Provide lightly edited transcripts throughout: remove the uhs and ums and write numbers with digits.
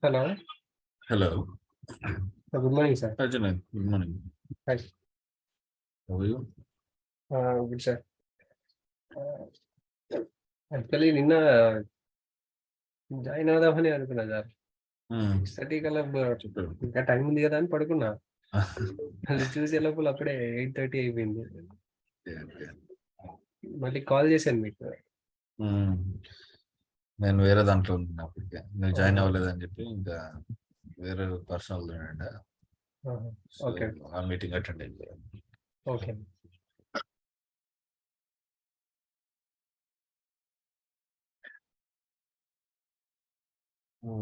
Hello. Hello. Good morning, sir. Hi, Junaid. Good morning. Hi. How are you? Good, sir. Actually, నిన్న join అవుదామని అనుకున్నా sir. Hmm. 6:30 కల్లా చెప్పారు. ఇంకా time ఉంది కదా అని పడుకున్నా. అది చూసే లోపల అప్పుడే 8:30 అయిపోయింది. మళ్ళీ కాల్ చేశాను మీకు. Hmm. నేను వేరే దాంట్లో ఉన్నా అప్పటికే నువ్వు జాయిన్ అవ్వలేదని చెప్పి ఇంకా వేరే పర్సనల్ ఉండే ఓకే ఆ మీటింగ్ అటెండ్ అయింది. Okay.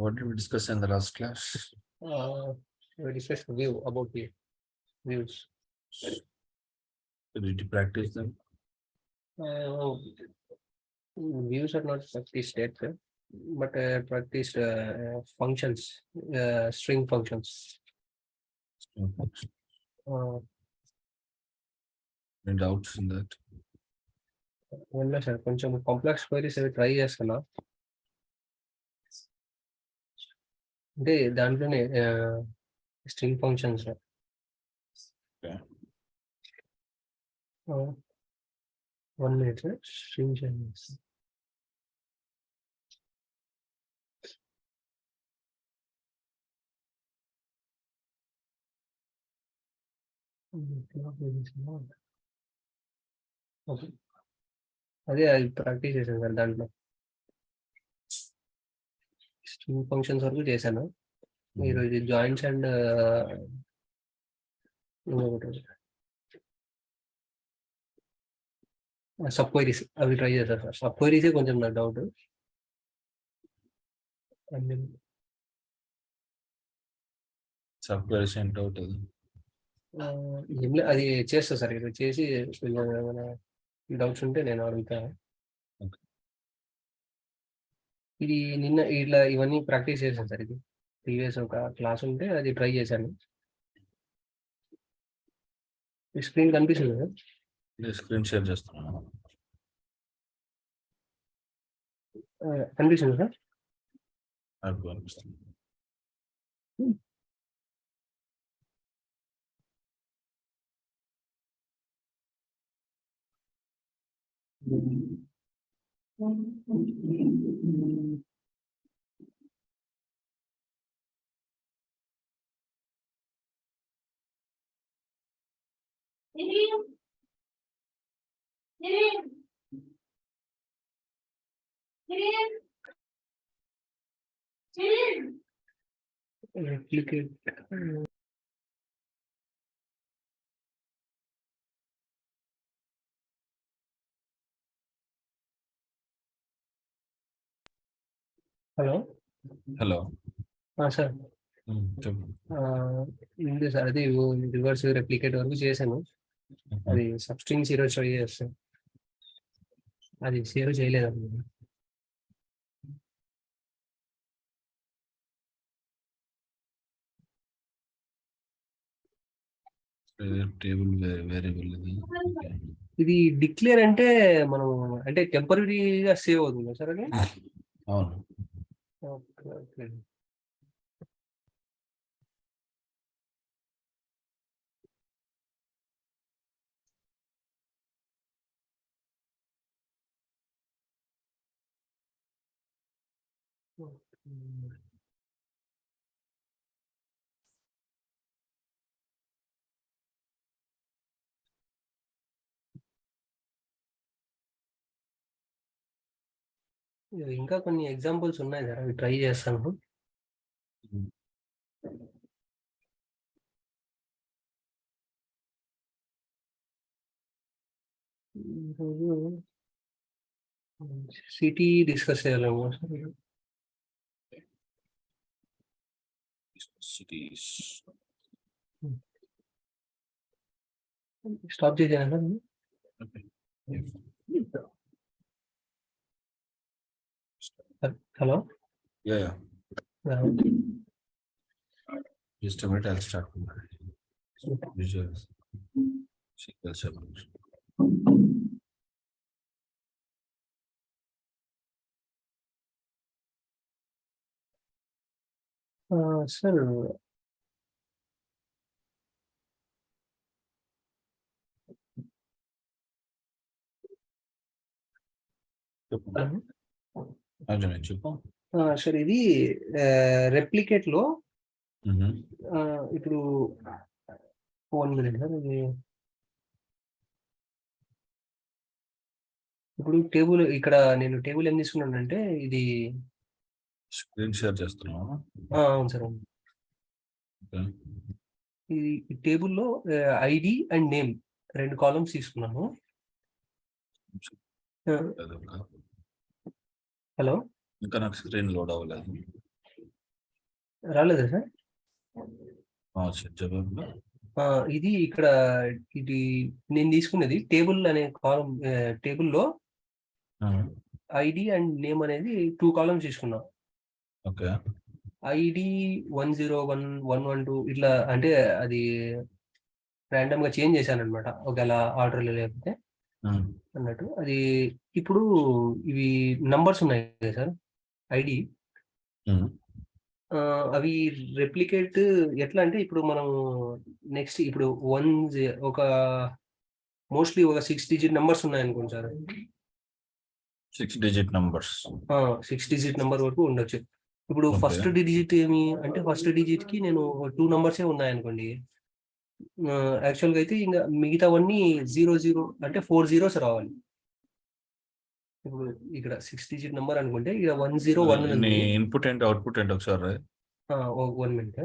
What did we discuss in the last class? We discussed view about the views. Did you practice them? Views are not practiced yet, sir, but practiced functions, string functions. Any doubts in that? అవునా sir, కొంచెం complex queries అవి try చేస్తున్నా. అంటే దాంట్లోనే string functions. One minute sir, string functions. Okay, అదే అది practice చేశాను sir. దాంట్లో స్ట్రింగ్ ఫంక్షన్స్ వరకు చేశాను. ఈరోజు జాయింట్స్ అండ్ సబ్ క్వైరీస్ అవి ట్రై చేశాను సార్. సబ్ క్వైరీసే కొంచెం నాకు డౌట్. సబ్ క్వైరీస్ ఏం డౌట్ అది? ఏం లేదు, అది చేస్తా సార్. ఈరోజు చేసి ఏమైనా డౌట్స్ ఉంటే నేను అడుగుతాను. ఇది నిన్న ఇట్లా ఇవన్నీ ప్రాక్టీస్ చేశాను సార్. ఇది ప్రీవియస్ ఒక క్లాస్ ఉంటే అది ట్రై చేశాను. స్క్రీన్ కనిపిస్తుంది కదా? స్క్రీన్ షేర్ చేస్తున్నాను. కనిపిస్తుంది సార్? నాకు కనిపిస్తుంది. Replicate. Hello hello sir. చెప్పు. ఉంది సార్, అది రివర్స్ రెప్లికేట్ వరకు చేశాను. అది సబ్స్ట్రింగ్స్ ఈరోజు ట్రై చేస్తాను. అది సేవ్ చేయలేదు. టేబుల్ వేరియబుల్ ఇది డిక్లేర్ అంటే మనం అంటే టెంపరీగా సేవ్ అవుతుంది సార్ అది? అవును. Okay okay. ఇంకా కొన్ని ఎగ్జాంపుల్స్ ఉన్నాయి సార్, అవి ట్రై చేస్తాను. సిటీ డిస్కస్ చేయాలేమో సార్. సిటీస్ స్టాప్ చేయాలా? Hello. Yeah. Just a minute, I'll start. Visual SQL Server. Sir చెప్పు అర్జున్ చెప్పు. సార్ ఇది రెప్లికేట్ లో మ్మ్. ఇప్పుడు 1 మినిట్ సార్. ఇది ఇప్పుడు టేబుల్ ఇక్కడ నేను టేబుల్ ఏం తీసుకున్నానంటే ఇది స్క్రీన్ షేర్ చేస్తున్నావా? అవును సార్ అవును. ఓకే. ఈ టేబుల్లో ఐడి అండ్ నేమ్ 2 కాలమ్స్ తీసుకున్నాను. అదొక. హలో ఇంకా నాకు స్క్రీన్ లోడ్ అవ్వలేదు. రాలేదా సార్? చెప్పు. ఇది ఇక్కడ ఇది నేను తీసుకున్నది టేబుల్ అనే కాలం టేబుల్లో ఐడి అండ్ నేమ్ అనేది 2 కాలమ్స్ తీసుకున్నా. ఓకే. ఐడి 101, 112 ఇట్లా అంటే అది ర్యాండమ్ గా చేంజ్ చేశాను అనమాట, ఒకవేళ ఆర్డర్ లేకపోతే అన్నట్టు. అది ఇప్పుడు ఇవి నంబర్స్ ఉన్నాయి కదా సార్ ఐడి, అవి రెప్లికేట్ ఎట్లా అంటే ఇప్పుడు మనం నెక్స్ట్ ఇప్పుడు ఒక మోస్ట్లీ ఒక 6 డిజిట్ నంబర్స్ ఉన్నాయనుకోండి sir. 6 digit numbers 6 digit number వరకు ఉండొచ్చు. ఇప్పుడు Okay. ఫస్ట్ డిజిట్ ఏమి అంటే ఫస్ట్ డిజిట్ కి నేను 2 నంబర్సే ఉన్నాయనుకోండి. యాక్చువల్గా అయితే ఇంకా మిగతావన్నీ 0 అంటే 4 zeros రావాలి. ఇప్పుడు ఇక్కడ 6 డిజిట్ నంబర్ అనుకుంటే ఇక్కడ 101 నీ ఉంది. ఇన్పుట్ ఏంటి అవుట్పుట్ ఏంటి ఒకసారి? 1 మినిట్.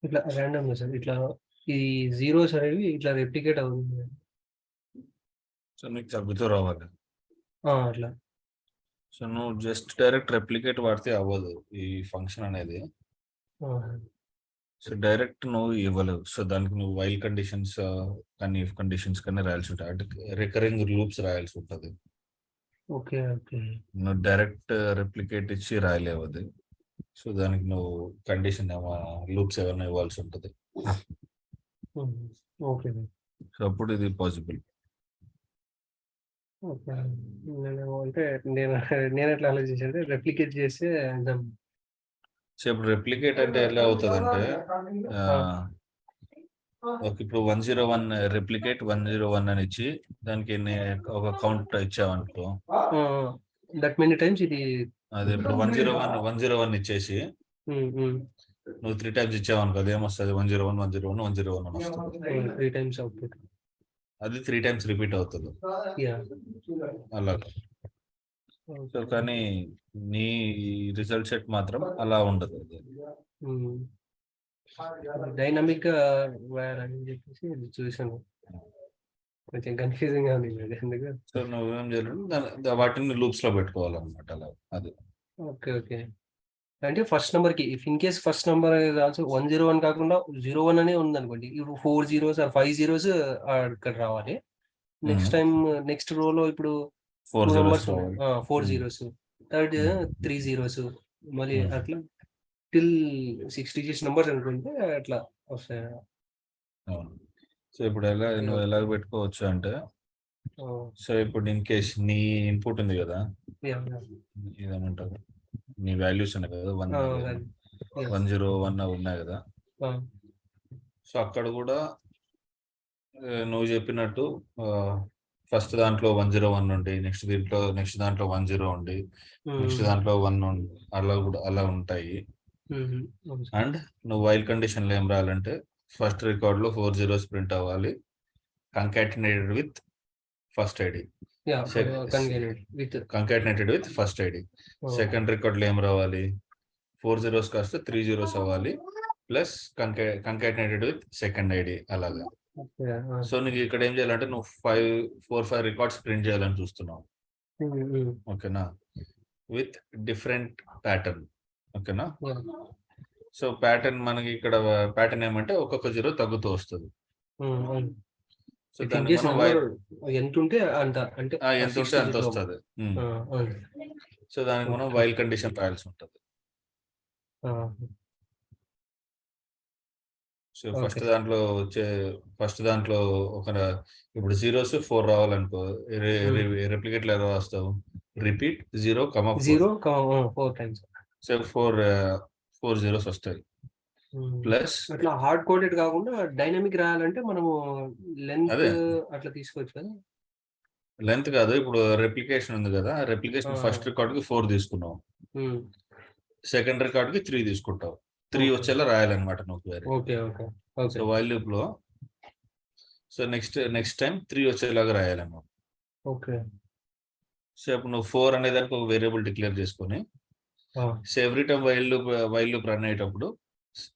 ఇట్లా ర్యాండమ్ సార్, ఇట్లా ఈ జీరోస్ అనేవి ఇట్లా రెప్లికేట్ అవుతుంది. సో నీకు తగ్గుతూ రావాలి. అట్లా సో నువ్వు జస్ట్ డైరెక్ట్ రెప్లికేట్ వాడితే అవ్వదు ఈ ఫంక్షన్ అనేది. సో డైరెక్ట్ నువ్వు ఇవ్వలేవు. సో దానికి నువ్వు వైల్ కండిషన్స్ కానీ ఇఫ్ కండిషన్స్ కానీ రాయాల్సి ఉంటుంది. అంటే రికరింగ్ లూప్స్ రాయాల్సి ఉంటుంది. Okay okay. నువ్వు డైరెక్ట్ రెప్లికేట్ ఇచ్చి రాయలేవు అది. సో దానికి నువ్వు కండిషన్ లూప్స్ ఏమైనా ఇవ్వాల్సి ఉంటుంది. ఓకే సో అప్పుడు ఇది పాసిబుల్. ఓకే. అంటే నేను ఎట్లా ఆలోచించాను అంటే రెప్లికేట్ చేస్తే సో ఇప్పుడు రెప్లికేట్ అంటే ఎలా అవుతుంది అంటే ఇప్పుడు 101 రెప్లికేట్ 101 అని ఇచ్చి దానికి ఒక కౌంట్ ఇచ్చావనుకో, దట్ మెనీ టైమ్స్ ఇది అదే ఇప్పుడు 101 ఇచ్చేసి నువ్వు 3 times ఇచ్చావనుకో అది ఏమొస్తుంది? 101 101 101 అని వస్తుంది. 3 times అవుట్పుట్ అది 3 times రిపీట్ అవుతుంది అలా. సో కానీ నీ రిజల్ట్ సెట్ మాత్రం అలా ఉండదు. డైనమిక్ అని చెప్పేసి చూసాను, కొంచెం కన్ఫ్యూజింగ్ గా ఉంది ఎందుకు. సో నువ్వేం చేయాలి, వాటిని లూప్స్ లో పెట్టుకోవాలన్నమాట అలా. అది ఓకే ఓకే. అంటే ఫస్ట్ నెంబర్ కి if in case first number అనేది ఆల్సో 101 కాకుండా 01 అనే ఉంది అనుకోండి, ఇప్పుడు 4 zeros or 5 zeros ఇక్కడ రావాలి. నెక్స్ట్ టైం నెక్స్ట్ రోలో ఇప్పుడు 4 numbers zeros 4 zeros, third 3 zeros, మళ్ళీ అట్లా టిల్ 6 digits నంబర్స్ అనుకుంటే అట్లా వస్తాయి. సో ఇప్పుడు నువ్వు ఎలా పెట్టుకోవచ్చు అంటే, సో ఇప్పుడు ఇన్ కేస్ నీ ఇన్పుట్ ఉంది కదా, ఇదేమంటారు నీ వాల్యూస్ ఉన్నాయి కదా 101 ఉన్నాయి కదా. సో అక్కడ కూడా నువ్వు చెప్పినట్టు ఫస్ట్ దాంట్లో 101 ఉండి నెక్స్ట్ దాంట్లో 10 ఉండి నెక్స్ట్ దాంట్లో 1 ఉండి అలా ఉంటాయి. అండ్ నువ్వు వైల్ కండిషన్ లో ఏం రాయాలంటే ఫస్ట్ రికార్డ్ లో 4 zeros ప్రింట్ అవ్వాలి concatenated with first ID. Concatenated with first ID. Second record లో ఏం రావాలి? 4 zeros కాస్త 3 zeros అవ్వాలి, plus concatenated with second ID అలాగా. ఓకే. సో నీకు ఇక్కడ ఏం చేయాలంటే నువ్వు 5 రికార్డ్స్ ప్రింట్ చేయాలని చూస్తున్నావు, ఓకేనా, విత్ డిఫరెంట్ ప్యాటర్న్, ఓకేనా. సో ప్యాటర్న్ మనకి ఇక్కడ ప్యాటర్న్ ఏమంటే ఒక్కొక్క జీరో తగ్గుతూ వస్తుంది. సో దాన్ని మనం ఎంత ఉంటే అంత, అంటే ఎంత ఉంటే అంత వస్తుంది. సో దానికి మనం వైల్ కండిషన్ రాయాల్సి ఉంటుంది. సో ఫస్ట్ దాంట్లో ఒక ఇప్పుడు 0s 4 రావాలనుకో, రెప్లికేట్ ఎలా రాస్తావు, రిపీట్ 0, 4 టైమ్స్. సో 4 zeros వస్తాయి. ప్లస్ అట్లా హార్డ్ కోడెడ్ కాకుండా డైనమిక్ రాయాలంటే మనము లెంత్ అట్లా తీసుకోవచ్చు కదా. లెంత్ కాదు, ఇప్పుడు రెప్లికేషన్ ఉంది కదా, రెప్లికేషన్ ఫస్ట్ రికార్డ్ కి 4 తీసుకున్నావు, సెకండ్ రికార్డ్ కి 3 తీసుకుంటావు, 3 వచ్చేలా రాయాలన్నమాట నువ్వు. సో వైల్ లూప్ లో సో నెక్స్ట్ టైం 3 వచ్చేలాగా రాయాలన్నమాట. సో ఇప్పుడు నువ్వు 4 అనే దానికి ఒక వేరియబుల్ డిక్లేర్ చేసుకొని, so every time while loop run అయ్యేటప్పుడు,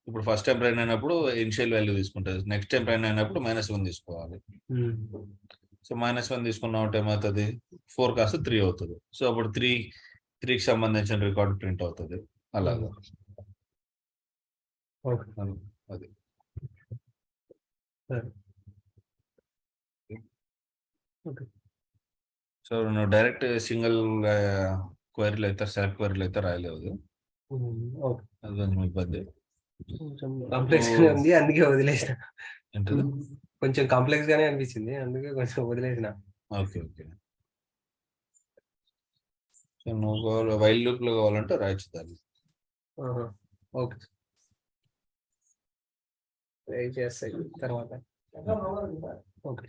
ఇప్పుడు ఫస్ట్ టైం రన్ అయినప్పుడు ఇనిషియల్ వాల్యూ తీసుకుంటుంది, నెక్స్ట్ టైం రన్ అయినప్పుడు -1 తీసుకోవాలి. సో -1 తీసుకున్నావు అంటే ఏమవుతుంది, 4 కాస్త 3 అవుతుంది. సో అప్పుడు 3కి సంబంధించిన రికార్డ్ ప్రింట్ అవుతుంది అలాగా. అది సో నువ్వు డైరెక్ట్ సింగిల్ క్వైరీలు అయితే, సెలెక్ట్ క్వైరీలు అయితే రాయలేవు, అది కొంచెం ఇబ్బంది. కాంప్లెక్స్ ఉంది, అందుకే వదిలేసిన. కొంచెం కాంప్లెక్స్ గానే అనిపించింది, అందుకే కొంచెం వదిలేసిన. ఓకే. సో నువ్వు వైల్ లూప్ లో కావాలంటే రాయొచ్చు దాన్ని. ఓకే, ట్రై చేస్తాయి తర్వాత. ఓకే.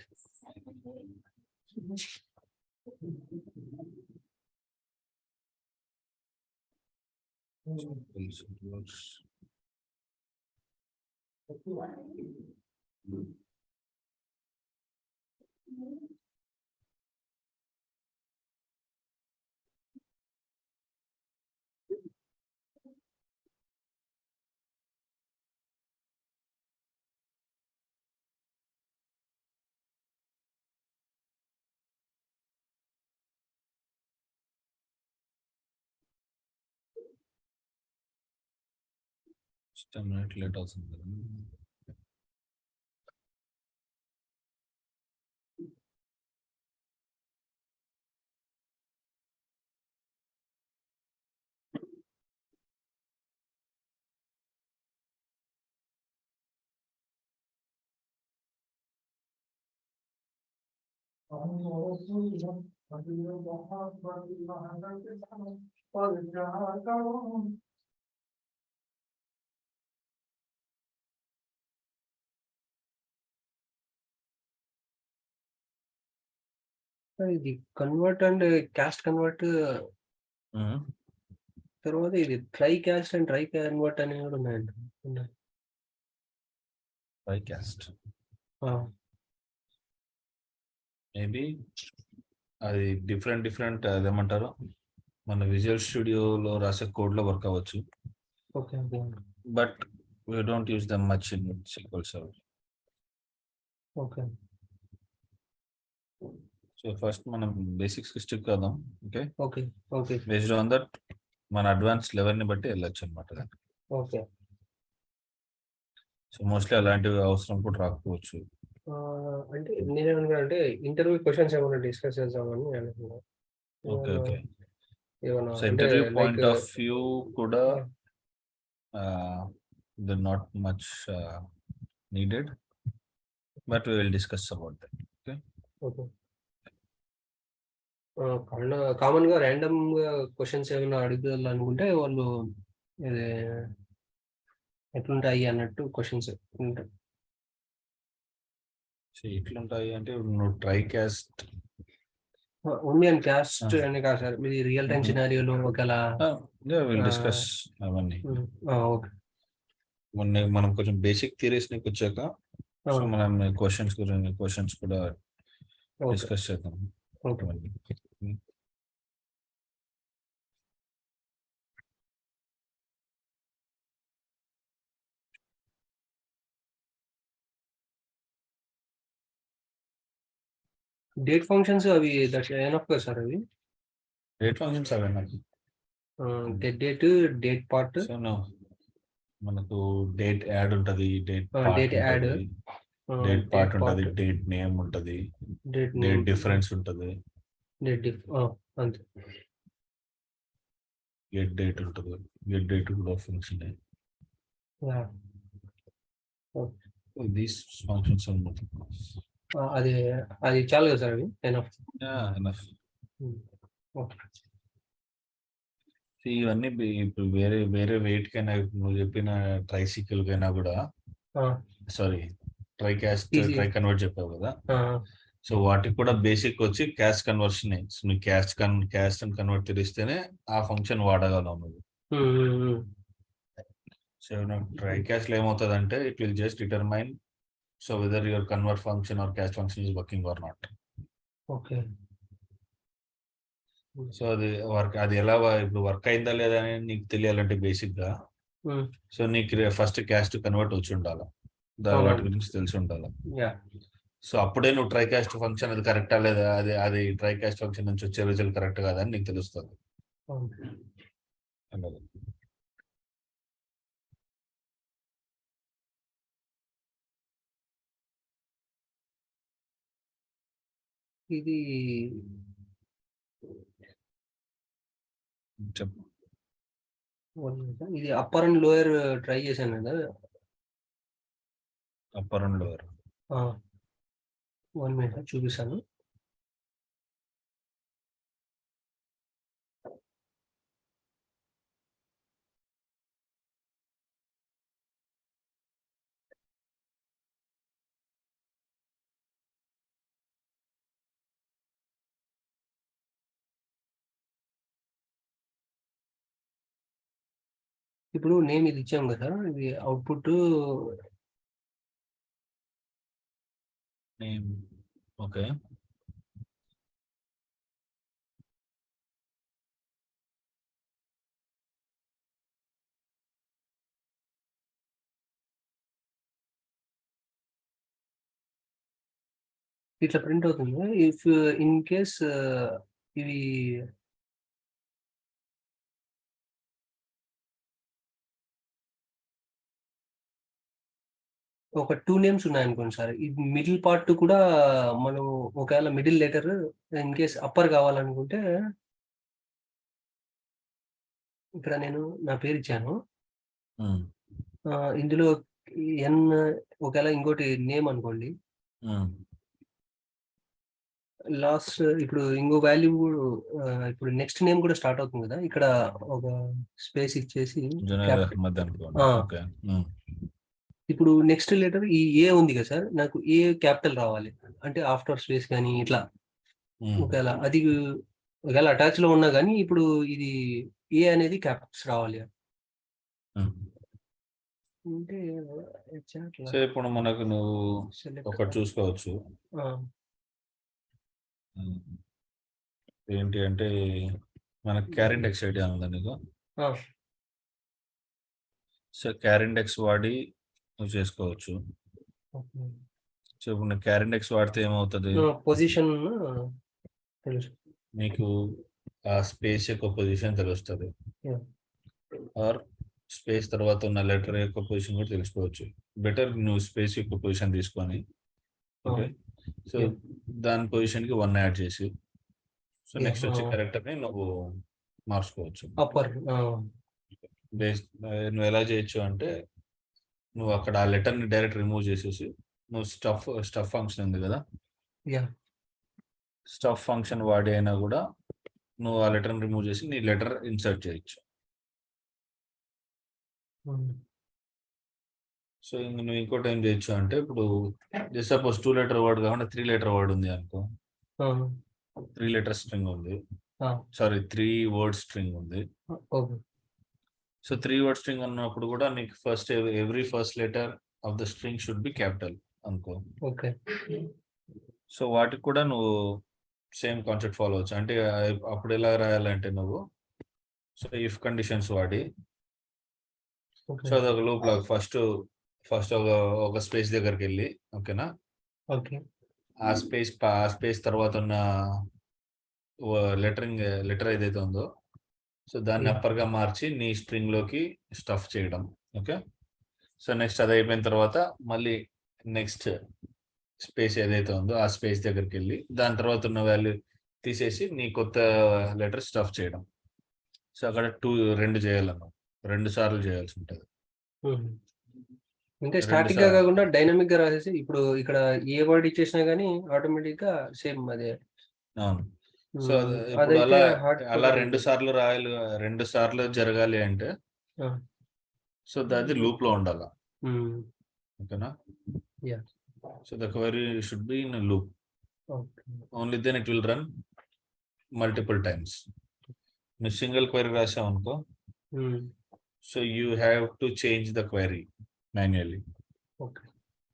లేట్ అవుతుంది. ఇది కన్వర్ట్ అండ్ క్యాస్ట్ కన్వర్ట్, తర్వాత ఇది try caste and try convert అనేవి కూడా ఉన్నాయండి. ట్రై క్యాస్ట్ మేబీ అది డిఫరెంట్ అదేమంటారు, మన విజువల్ స్టూడియోలో రాసే కోడ్ లో వర్క్ అవ్వచ్చు, but we don't use them much in SQL Server. So first మనం బేసిక్స్ కి స్టిక్ అవుదాం. ఓకే, బేస్డ్ ఆన్ దట్ మన అడ్వాన్స్ లెవెల్ ని బట్టి వెళ్ళొచ్చు అనమాట. సో మోస్ట్లీ అలాంటివి అవసరం కూడా రాకపోవచ్చు. అంటే నేనేమనుకున్నా అంటే ఇంటర్వ్యూ క్వశ్చన్స్ ఏమైనా డిస్కస్ చేద్దామని అనుకున్నా. Okay. So interview point of view కూడా not much needed, but we will discuss about that. Okay. Common గా ర్యాండమ్ గా క్వశ్చన్స్ ఏమైనా అడుగుతారనుకుంటే వాళ్ళు ఇది ఎట్లుంటాయి అన్నట్టు క్వశ్చన్స్ ఉంటాయి. ఎట్లుంటాయి అంటే నువ్వు try caste only and caste అని కాదు సార్, మీది రియల్ టైం సినారియోలో ఒకలా విల్ డిస్కస్ అవన్నీ. ఓకే, మనం కొంచెం బేసిక్ థియరీస్ నీకు వచ్చాక సో మనం క్వశ్చన్స్ కూడా డిస్కస్ చేద్దాం. డేట్ ఫంక్షన్స్ అవి దట్ ఎనఫ్ కదా సార్ అవి? డేట్ ఫంక్షన్స్ అవన్నీ. Get date, date part, so మనకు డేట్ యాడ్ ఉంటది, డేట్ పార్ట్ డేట్ యాడ్, ఉంటది, డేట్ పార్ట్ ఉంటది, డేట్ నేమ్ ఉంటది, డేట్ డేట్ డిఫరెన్స్ ఉంటది, డేట్ అంతే. గెట్ డేట్ ఉంటది, గెట్ డేట్ కూడా ఫంక్షన్. దీస్ ఫంక్షన్స్ అది అది చాలు కదా సార్ అవి ఎనఫ్? ఇవన్నీ ఇప్పుడు వేరే వేరే వెయిట్ కైనా, నువ్వు చెప్పిన ట్రైసికల్ కైనా కూడా, sorry try caste try convert చెప్పావు కదా, సో వాటికి కూడా బేసిక్ వచ్చి క్యాస్ట్ కన్వర్షన్. సో నువ్వు క్యాస్ట్ అని కన్వర్ట్ తెలిస్తేనే ఆ ఫంక్షన్ వాడగలవు నువ్వు. సో ట్రై క్యాస్ట్ లో ఏమవుతుంది అంటే it will just determine so whether your convert function are cast function is working or not. Okay. So అది ఎలా ఇప్పుడు వర్క్ అయిందా లేదా అని నీకు తెలియాలంటే బేసిక్ గా సో నీకు ఫస్ట్ క్యాస్ట్ కన్వర్ట్ వచ్చి ఉండాలి, వాటి గురించి తెలిసి ఉండాలి. సో అప్పుడే నువ్వు ట్రై క్యాస్ట్ ఫంక్షన్ అది కరెక్టా లేదా, అది ట్రై క్యాస్ట్ ఫంక్షన్ నుంచి వచ్చే రిజల్ట్ కరెక్ట్ కాదా అని నీకు తెలుస్తుంది. ఇది చెప్పు. ఇది అప్పర్ అండ్ లోయర్ ట్రై చేశాను కదా. అప్పర్ అండ్ లోయర్ 1 minute చూపిస్తాను. ఇప్పుడు నేమ్ ఇది ఇచ్చాం కదా, ఇది అవుట్పుట్ నేమ్. ఓకే. ఇట్లా ప్రింట్ అవుతుంది. ఇఫ్ ఇన్ కేస్ ఇవి ఒక 2 నేమ్స్ ఉన్నాయనుకోండి సార్, ఈ మిడిల్ పార్ట్ కూడా మనం ఒకవేళ middle letter in case upper కావాలనుకుంటే ఇక్కడ నేను నా పేరు ఇచ్చాను. ఇందులో ఎన్ ఒకవేళ ఇంకోటి నేమ్ అనుకోండి, లాస్ట్ ఇప్పుడు ఇంకో వాల్యూ ఇప్పుడు నెక్స్ట్ నేమ్ కూడా స్టార్ట్ అవుతుంది కదా, ఇక్కడ ఒక స్పేస్ ఇచ్చేసి ఇప్పుడు నెక్స్ట్ లెటర్ ఈ ఏ ఉంది కదా సార్, నాకు ఏ క్యాపిటల్ రావాలి అంటే ఆఫ్టర్ స్పేస్ కానీ ఇట్లా ఒకవేళ అటాచ్ లో ఉన్నా కానీ ఇప్పుడు ఇది ఏ అనేది క్యాపిటల్స్ రావాలి అంటే ఇప్పుడు మనకు నువ్వు ఒకటి చూసుకోవచ్చు. ఏంటి అంటే మనకు క్యారెండెక్స్ ఐడియా ఉందా నీకు? సో క్యారెండెక్స్ వాడి నువ్వు చేసుకోవచ్చు. సో ఇప్పుడు నువ్వు క్యారెండెక్స్ వాడితే ఏమవుతుంది, పొజిషన్ నీకు ఆ స్పేస్ యొక్క పొజిషన్ తెలుస్తుంది, ఆర్ స్పేస్ తర్వాత ఉన్న లెటర్ యొక్క పొజిషన్ కూడా తెలుసుకోవచ్చు. బెటర్ నువ్వు స్పేస్ యొక్క పొజిషన్ తీసుకొని, ఓకే, సో దాని పొజిషన్ కి 1 యాడ్ చేసి, సో నెక్స్ట్ వచ్చే క్యారెక్టర్ ని నువ్వు మార్చుకోవచ్చు. నువ్వు ఎలా చేయొచ్చు అంటే నువ్వు అక్కడ ఆ లెటర్ ని డైరెక్ట్ రిమూవ్ చేసేసి నువ్వు స్టఫ్ ఫంక్షన్ ఉంది కదా, స్టఫ్ ఫంక్షన్ వాడి అయినా కూడా నువ్వు ఆ లెటర్ ని రిమూవ్ చేసి నీ లెటర్ ఇన్సర్ట్ చేయొచ్చు. సో నువ్వు ఇంకోటి ఏం చేయొచ్చు అంటే ఇప్పుడు జస్ట్ సపోజ్ 2 లెటర్ వర్డ్ కాకుండా 3 లెటర్ వర్డ్ ఉంది అనుకో, 3 లెటర్ స్ట్రింగ్ ఉంది, సారీ 3 వర్డ్ స్ట్రింగ్ ఉంది. సో 3 వర్డ్ స్ట్రింగ్ అన్నప్పుడు కూడా నీకు every first letter of the string should be capital అనుకో. సో వాటికి కూడా నువ్వు సేమ్ కాన్సెప్ట్ ఫాలో అవచ్చు. అంటే అప్పుడు ఎలా రాయాలంటే నువ్వు సో ఇఫ్ కండిషన్స్ వాడి, సో అదొక లూప్ లాగా ఫస్ట్ ఒక స్పేస్ దగ్గరికి వెళ్ళి, ఓకేనా, ఆ స్పేస్ తర్వాత ఉన్న లెటర్ ఏదైతే ఉందో, సో దాన్ని అప్పర్గా మార్చి నీ స్ట్రింగ్ లోకి స్టఫ్ చేయడం. ఓకే, సో నెక్స్ట్ అది అయిపోయిన తర్వాత మళ్ళీ నెక్స్ట్ స్పేస్ ఏదైతే ఉందో ఆ స్పేస్ దగ్గరికి వెళ్ళి దాని తర్వాత ఉన్న వాల్యూ తీసేసి నీ కొత్త లెటర్ స్టఫ్ చేయడం. సో అక్కడ 2 చేయాలన్నమాట, 2 సార్లు చేయాల్సి ఉంటుంది. అంటే స్టాటిక్ గా కాకుండా డైనమిక్ గా రాసేసి ఇప్పుడు ఇక్కడ ఏ వర్డ్ ఇచ్చేసినా గానీ ఆటోమేటిక్ గా సేమ్ అదే. అవును. సో ఇప్పుడు అలా 2 సార్లు రాయాలి, 2 సార్లు జరగాలి అంటే సో అది లూప్ లో ఉండాలి. ఓకేనా? So the query should be in loop. Only then it will run multiple times. నువ్వు సింగిల్ క్వెరీ రాసావు అనుకో, so you have to change the query manually.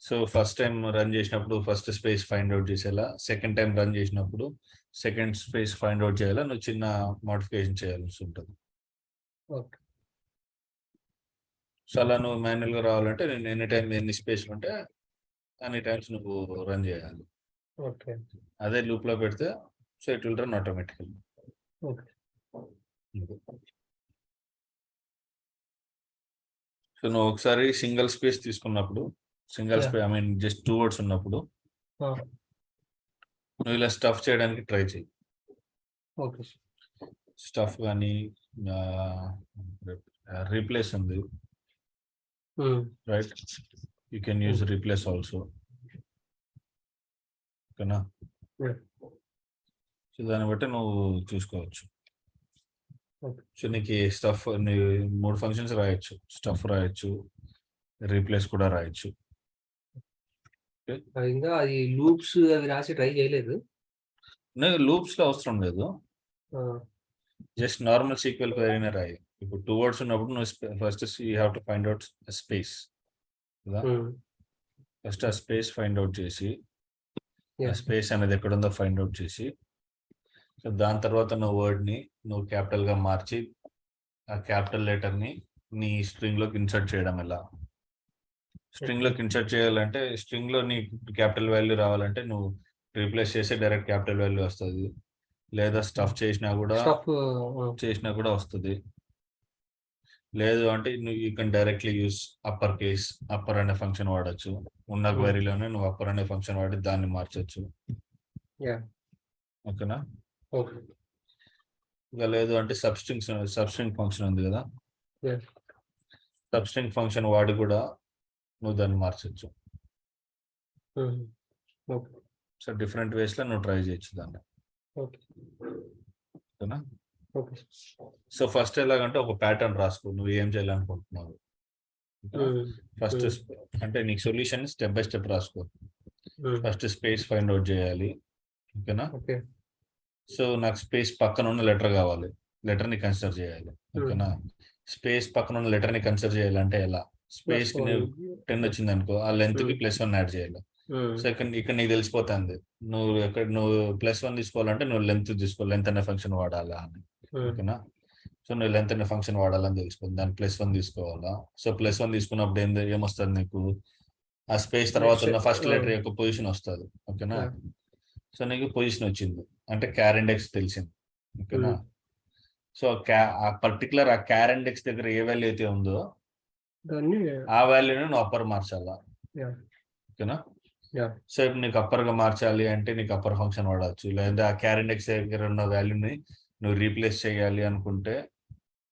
So first time run చేసినప్పుడు ఫస్ట్ స్పేస్ ఫైండ్ అవుట్ చేసేలా, second time run చేసినప్పుడు second space find out చేయాలా, నువ్వు చిన్న modification చేయాల్సి ఉంటుంది. సో అలా నువ్వు మాన్యువల్ గా రావాలంటే నేను ఎనీ టైం ఎన్ని స్పేస్లు ఉంటే అన్ని టైమ్స్ నువ్వు రన్ చేయాలి. అదే లూప్ లో పెడితే so it will run automatically. So నువ్వు ఒకసారి సింగిల్ స్పేస్ తీసుకున్నప్పుడు, single space I mean just 2 words ఉన్నప్పుడు నువ్వు ఇలా స్టఫ్ చేయడానికి ట్రై చేయి. స్టఫ్ కానీ రీప్లేస్ ఉంది, right? You can use replace also. ఓకేనా? సో దాన్ని బట్టి నువ్వు చూసుకోవచ్చు. సో నీకు స్టఫ్ 3 ఫంక్షన్స్ రాయొచ్చు, స్టఫ్ రాయొచ్చు, రీప్లేస్ కూడా రాయొచ్చు. ఇంకా అది లూప్స్ అవి రాసి ట్రై చేయలేదు. లూప్స్ లో అవసరం లేదు, జస్ట్ నార్మల్ సీక్వెల్ క్వెరీనే రాయి. ఇప్పుడు 2 వర్డ్స్ ఉన్నప్పుడు నువ్వు first you have to find out space కదా. ఫస్ట్ ఆ స్పేస్ ఫైండ్ అవుట్ చేసి, ఆ స్పేస్ అనేది ఎక్కడ ఉందో ఫైండ్ అవుట్ చేసి, సో దాని తర్వాత నువ్వు వర్డ్ ని నువ్వు క్యాపిటల్ గా మార్చి ఆ క్యాపిటల్ లెటర్ ని నీ స్ట్రింగ్ లోకి ఇన్సర్ట్ చేయడం. ఎలా స్ట్రింగ్ లోకి ఇన్సర్ట్ చేయాలంటే, స్ట్రింగ్ లో నీ క్యాపిటల్ వాల్యూ రావాలంటే నువ్వు రీప్లేస్ చేస్తే డైరెక్ట్ క్యాపిటల్ వాల్యూ వస్తుంది, లేదా స్టఫ్ చేసినా కూడా వస్తుంది. లేదు అంటే నువ్వు you can directly use upper case, upper అనే ఫంక్షన్ వాడచ్చు. ఉన్న క్వెరీలోనే నువ్వు అప్పర్ అనే ఫంక్షన్ వాడి దాన్ని మార్చచ్చు. ఓకేనా? ఇంకా లేదు అంటే సబ్స్ట్రింగ్ ఫంక్షన్ ఉంది కదా, సబ్స్ట్రింగ్ ఫంక్షన్ వాడి కూడా నువ్వు దాన్ని మార్చచ్చు. సో డిఫరెంట్ వేస్ లో నువ్వు ట్రై చేయొచ్చు దాన్ని. ఓకేనా? సో ఫస్ట్ ఎలాగంటే ఒక ప్యాటర్న్ రాసుకో, నువ్వు ఏం చేయాలనుకుంటున్నావు. ఫస్ట్ అంటే నీకు సొల్యూషన్ స్టెప్ బై స్టెప్ రాసుకో. ఫస్ట్ స్పేస్ ఫైండ్ అవుట్ చేయాలి. ఓకేనా? సో నాకు స్పేస్ పక్కన ఉన్న లెటర్ కావాలి, లెటర్ ని కన్సిడర్ చేయాలి. ఓకేనా? స్పేస్ పక్కన ఉన్న లెటర్ ని కన్సిడర్ చేయాలంటే ఎలా, స్పేస్ కి 10 వచ్చింది అనుకో, ఆ లెంత్ కి +1 యాడ్ చేయాలి. సో ఇక్కడ నీకు తెలిసిపోతుంది నువ్వు +1 తీసుకోవాలంటే నువ్వు లెంత్ తీసుకో, లెంత్ అనే ఫంక్షన్ వాడాలా అని. ఓకేనా? సో నువ్వు లెంత్ అనే ఫంక్షన్ వాడాలని తెలిసిపోతుంది, దాన్ని +1 తీసుకోవాలా. సో +1 తీసుకున్నప్పుడు ఏమొస్తుంది నీకు, ఆ స్పేస్ తర్వాత ఉన్న ఫస్ట్ లెటర్ యొక్క పొజిషన్ వస్తుంది. ఓకేనా? సో నీకు పొజిషన్ వచ్చింది అంటే క్యార్ ఇండెక్స్ తెలిసింది. ఓకేనా? సో ఆ పర్టికులర్ ఆ క్యార్ ఇండెక్స్ దగ్గర ఏ వాల్యూ అయితే ఉందో ఆ వాల్యూని నువ్వు అప్పర్ మార్చాలా. ఓకేనా? సో ఇప్పుడు నీకు అప్పర్ గా మార్చాలి అంటే నీకు అప్పర్ ఫంక్షన్ వాడచ్చు, లేదా ఆ క్యార్ ఇండెక్స్ దగ్గర ఉన్న వాల్యూని నువ్వు రీప్లేస్ చేయాలి అనుకుంటే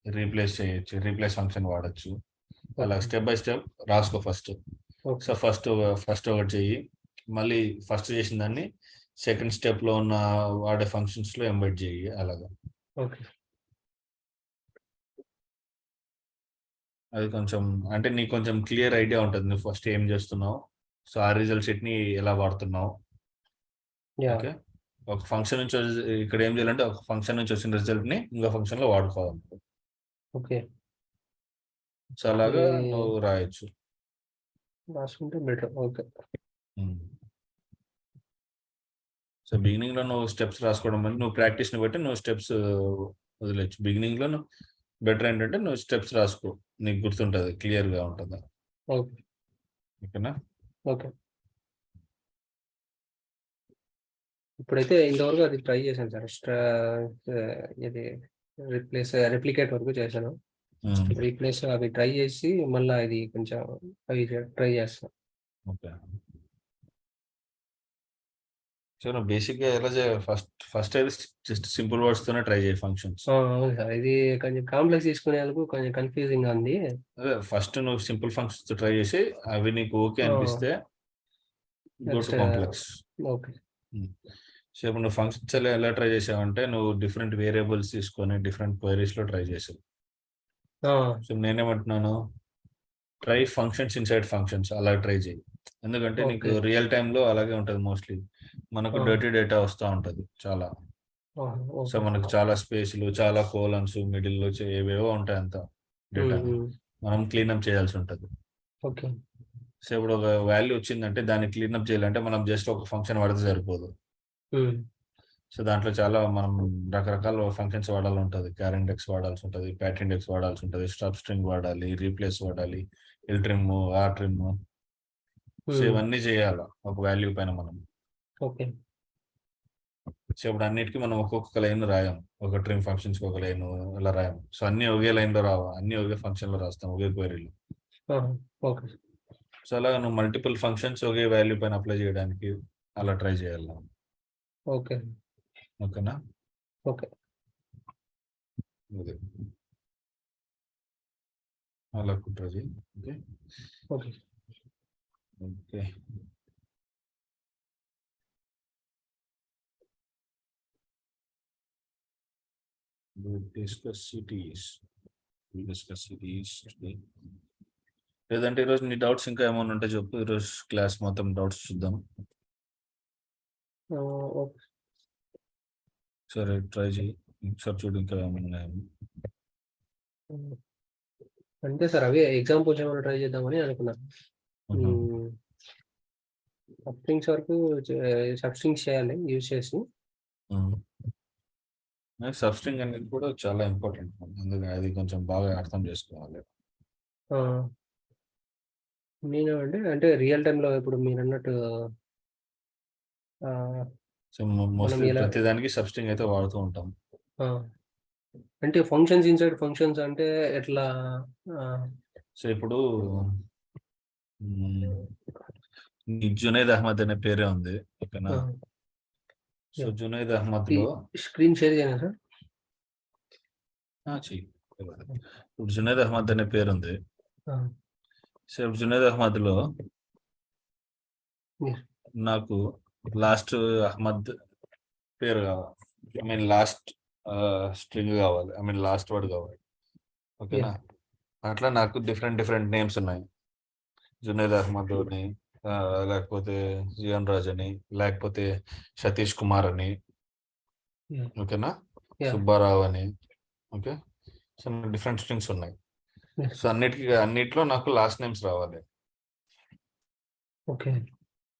రీప్లేస్ చేయొచ్చు, రీప్లేస్ ఫంక్షన్ వాడచ్చు. అలా స్టెప్ బై స్టెప్ రాసుకో ఫస్ట్. సో ఫస్ట్ ఒకటి చెయ్యి, మళ్ళీ ఫస్ట్ చేసిన దాన్ని సెకండ్ స్టెప్ లో ఉన్న వాడే ఫంక్షన్స్ లో ఎంబెడ్ చేయి. అలాగా అది కొంచెం అంటే నీకు కొంచెం క్లియర్ ఐడియా ఉంటుంది నువ్వు ఫస్ట్ ఏం చేస్తున్నావు, సో ఆ రిజల్ట్ షీట్ ని ఎలా వాడుతున్నావు. ఓకే, ఒక ఫంక్షన్ నుంచి ఇక్కడ ఏం చేయాలంటే ఒక ఫంక్షన్ నుంచి వచ్చిన రిజల్ట్ ని ఇంకో ఫంక్షన్ లో వాడుకోవాలి. ఓకే, సో అలాగా నువ్వు రాయొచ్చు, రాసుకుంటే బెటర్. ఓకే. సో బిగినింగ్ లో నువ్వు స్టెప్స్ రాసుకోవడం వల్ల నువ్వు ప్రాక్టీస్ ని బట్టి నువ్వు స్టెప్స్ వదిలేచ్చు. బిగినింగ్ లో బెటర్ ఏంటంటే నువ్వు స్టెప్స్ రాసుకో, నీకు గుర్తుంటుంది, క్లియర్ గా ఉంటుంది. ఓకేనా? ఓకే. ఇప్పుడైతే ఇంతవరకు అది ట్రై చేశాను సార్. ఇది రెప్లికేట్ వరకు చేశాను. రీప్లేస్ అవి ట్రై చేసి మళ్ళీ ఇది కొంచెం అవి ట్రై చేస్తాను. ఓకే. సో నువ్వు బేసిక్గా ఎలా ఫస్ట్ అయితే జస్ట్ సింపుల్ వర్డ్స్ తోనే ట్రై చేయి ఫంక్షన్స్. అవును సార్, ఇది కొంచెం కాంప్లెక్స్ తీసుకునేందుకు కొంచెం కన్ఫ్యూజింగ్ గా ఉంది. అదే ఫస్ట్ నువ్వు సింపుల్ ఫంక్షన్స్ ట్రై చేసి అవి నీకు ఓకే అనిపిస్తే go to complex. Okay. So ఇప్పుడు నువ్వు ఫంక్షన్స్ ఎలా ట్రై చేసావంటే నువ్వు డిఫరెంట్ వేరియబుల్స్ తీసుకొని డిఫరెంట్ క్వైరీస్ లో ట్రై చేసావు. సో నేనేమంటున్నాను, ట్రై ఫంక్షన్స్ ఇన్సైడ్ ఫంక్షన్స్ అలా ట్రై చేయి. ఎందుకంటే నీకు రియల్ టైంలో అలాగే ఉంటుంది. మోస్ట్లీ మనకు డర్టీ డేటా వస్తూ ఉంటుంది చాలా. సో మనకు చాలా స్పేస్లు, చాలా కోలన్స్, మిడిల్ లో ఏవేవో ఉంటాయి అంత డేటా మనం క్లీనప్ చేయాల్సి ఉంటుంది. ఓకే. సో ఇప్పుడు ఒక వాల్యూ వచ్చిందంటే దాన్ని క్లీనప్ చేయాలంటే మనం జస్ట్ ఒక ఫంక్షన్ వాడితే సరిపోదు. సో దాంట్లో చాలా మనం రకరకాల ఫంక్షన్స్ వాడాల్సి ఉంటుంది. క్యార్ ఇండెక్స్ వాడాల్సి ఉంటుంది, ప్యాట్ ఇండెక్స్ వాడాల్సి ఉంటుంది, స్టబ్ స్ట్రింగ్ వాడాలి, రీప్లేస్ వాడాలి, L trim, R trim. So ఇవన్నీ చేయాలి ఒక వాల్యూ పైన మనం. ఓకే. సో ఇప్పుడు అన్నిటికీ మనం ఒక్కొక్క లైన్ రాయం, ఒక ట్రిమ్ ఫంక్షన్స్ ఒక లైన్ ఇలా రాయం. సో అన్ని ఒకే లైన్ లో రావు, అన్ని ఒకే ఫంక్షన్ లో రాస్తాం, ఒకే క్వైరీలో. ఓకే. సో అలా నువ్వు మల్టిపుల్ ఫంక్షన్స్ ఒకే వాల్యూ పైన అప్లై చేయడానికి అలా ట్రై చేయాలి. ఓకే. ఓకేనా? ఓకే. అదే అలా ట్రై చేయి. Okay. Okay. Okay. Discuss cities లేదంటే ఈరోజు నీ డౌట్స్ ఇంకా ఏమైనా ఉంటే చెప్పు. ఈరోజు క్లాస్ మొత్తం డౌట్స్ చూద్దాం. సరే ట్రై చేయి ఒకసారి చూడు ఇంకా ఏమైనా. అంటే సార్ అవే ఎగ్జాంపుల్స్ ఏమైనా ట్రై చేద్దామని అనుకున్నాను. సబ్స్ట్రింగ్స్ వరకు సబ్స్ట్రింగ్స్ చేయాలి యూజ్ చేసి. సబ్స్ట్రింగ్ అనేది కూడా చాలా ఇంపార్టెంట్, అందుకే అది కొంచెం బాగా అర్థం చేసుకోవాలి. నేను అంటే రియల్ టైంలో ఇప్పుడు మీరు అన్నట్టు మోస్ట్లీ ప్రతిదానికి సబ్స్ట్రింగ్ అయితే వాడుతూ ఉంటాం. అంటే ఫంక్షన్స్ ఇన్సైడ్ ఫంక్షన్స్ అంటే ఎట్లా? సో ఇప్పుడు జునైద్ అహ్మద్ అనే పేరే ఉంది, ఓకేనా? సో జునైద్ అహ్మద్ లో స్క్రీన్ షేర్ చేయనా సార్? ఇప్పుడు జునైద్ అహ్మద్ అనే పేరు ఉంది. సో జునైద్ అహ్మద్ లో నాకు లాస్ట్ అహ్మద్ పేరు కావాలి, ఐ మీన్ లాస్ట్ స్ట్రింగ్ కావాలి, ఐ మీన్ లాస్ట్ వర్డ్ కావాలి, ఓకేనా? అట్లా నాకు డిఫరెంట్ నేమ్స్ ఉన్నాయి. జునైద్ అహ్మద్ అని, లేకపోతే జియాన్ రాజ్ అని, లేకపోతే సతీష్ కుమార్ అని, ఓకేనా? సుబ్బారావు అని, ఓకే. సో డిఫరెంట్ స్ట్రింగ్స్ ఉన్నాయి. సో అన్నిట్లో నాకు లాస్ట్ నేమ్స్ రావాలి. ఓకే.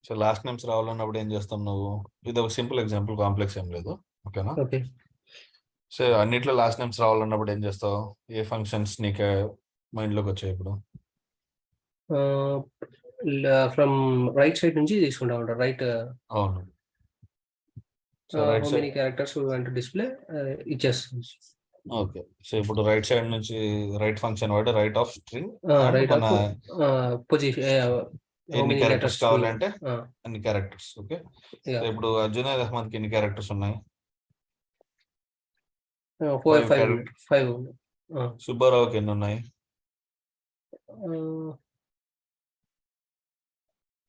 సో లాస్ట్ నేమ్స్ రావాలన్నప్పుడు ఏం చేస్తాం నువ్వు? ఇది ఒక సింపుల్ ఎగ్జాంపుల్, కాంప్లెక్స్ ఏం లేదు, ఓకేనా? సో అన్నిట్లో లాస్ట్ నేమ్స్ రావాలన్నప్పుడు ఏం చేస్తావు? ఏ ఫంక్షన్స్ నీకు మైండ్లోకి వచ్చాయి ఇప్పుడు? ఫ్రమ్ రైట్ సైడ్ నుంచి తీసుకుంటా ఉంటా. రైట్. అవును. So right side characters want display ఇచ్చేస్తాం. ఓకే. సో ఇప్పుడు రైట్ సైడ్ నుంచి రైట్ ఫంక్షన్ వాడి right of string, right of position, ఎన్ని క్యారెక్టర్స్ కావాలంటే అన్ని క్యారెక్టర్స్. ఓకే. సో ఇప్పుడు జునైద్ అహ్మద్ కి ఎన్ని క్యారెక్టర్స్ ఉన్నాయి? 5. సుబ్బారావుకి ఎన్ని ఉన్నాయి?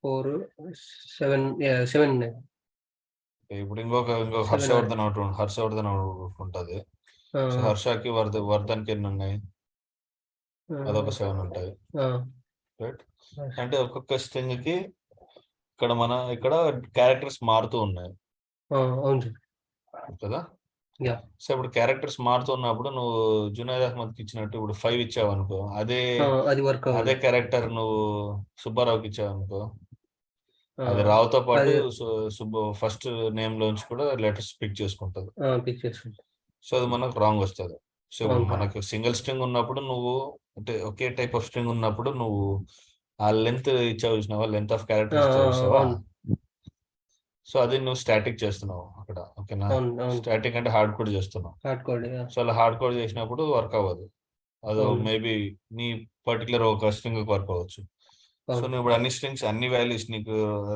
4, 7 ఉన్నాయి. ఇప్పుడు ఇంకొక హర్షవర్ధన్ ఉంటుంది. సో హర్షకి వర్ధన్కి ఎన్ని ఉన్నాయి? అదొక 7 ఉంటాయి, రైట్? అంటే ఒక్కొక్క స్ట్రింగ్ కి ఇక్కడ క్యారెక్టర్స్ మారుతూ ఉన్నాయి కదా. సో ఇప్పుడు క్యారెక్టర్స్ మారుతున్నప్పుడు నువ్వు జునైద్ అహ్మద్ కి ఇచ్చినట్టు ఇప్పుడు 5 ఇచ్చావు అనుకో, అదే క్యారెక్టర్ నువ్వు సుబ్బారావుకి ఇచ్చావు అనుకో, అది రావుతో పాటు ఫస్ట్ నేమ్ లోంచి కూడా లెటర్స్ పిక్ చేసుకుంటది. సో అది మనకు రాంగ్ వస్తుంది. సో మనకు సింగిల్ స్ట్రింగ్ ఉన్నప్పుడు నువ్వు అంటే ఒకే టైప్ ఆఫ్ స్ట్రింగ్ ఉన్నప్పుడు నువ్వు ఆ లెంత్ ఇచ్చావు చూసినావా, లెంత్ ఆఫ్ క్యారెక్టర్స్ ఇచ్చావు చూసావా, సో అది నువ్వు స్టాటిక్ చేస్తున్నావు అక్కడ, ఓకేనా? అవును అవును స్టాటిక్ అంటే హార్డ్ కోడ్ చేస్తున్నావు. హార్డ్ కోడ్ సో అలా హార్డ్ కోడ్ చేసినప్పుడు వర్క్ అవ్వదు. అది అవును మేబీ నీ పర్టికులర్ ఒక స్ట్రింగ్ వర్క్ అవ్వచ్చు. సో అవును నువ్వు ఇప్పుడు అన్ని స్ట్రింగ్స్ అన్ని వాల్యూస్ నీకు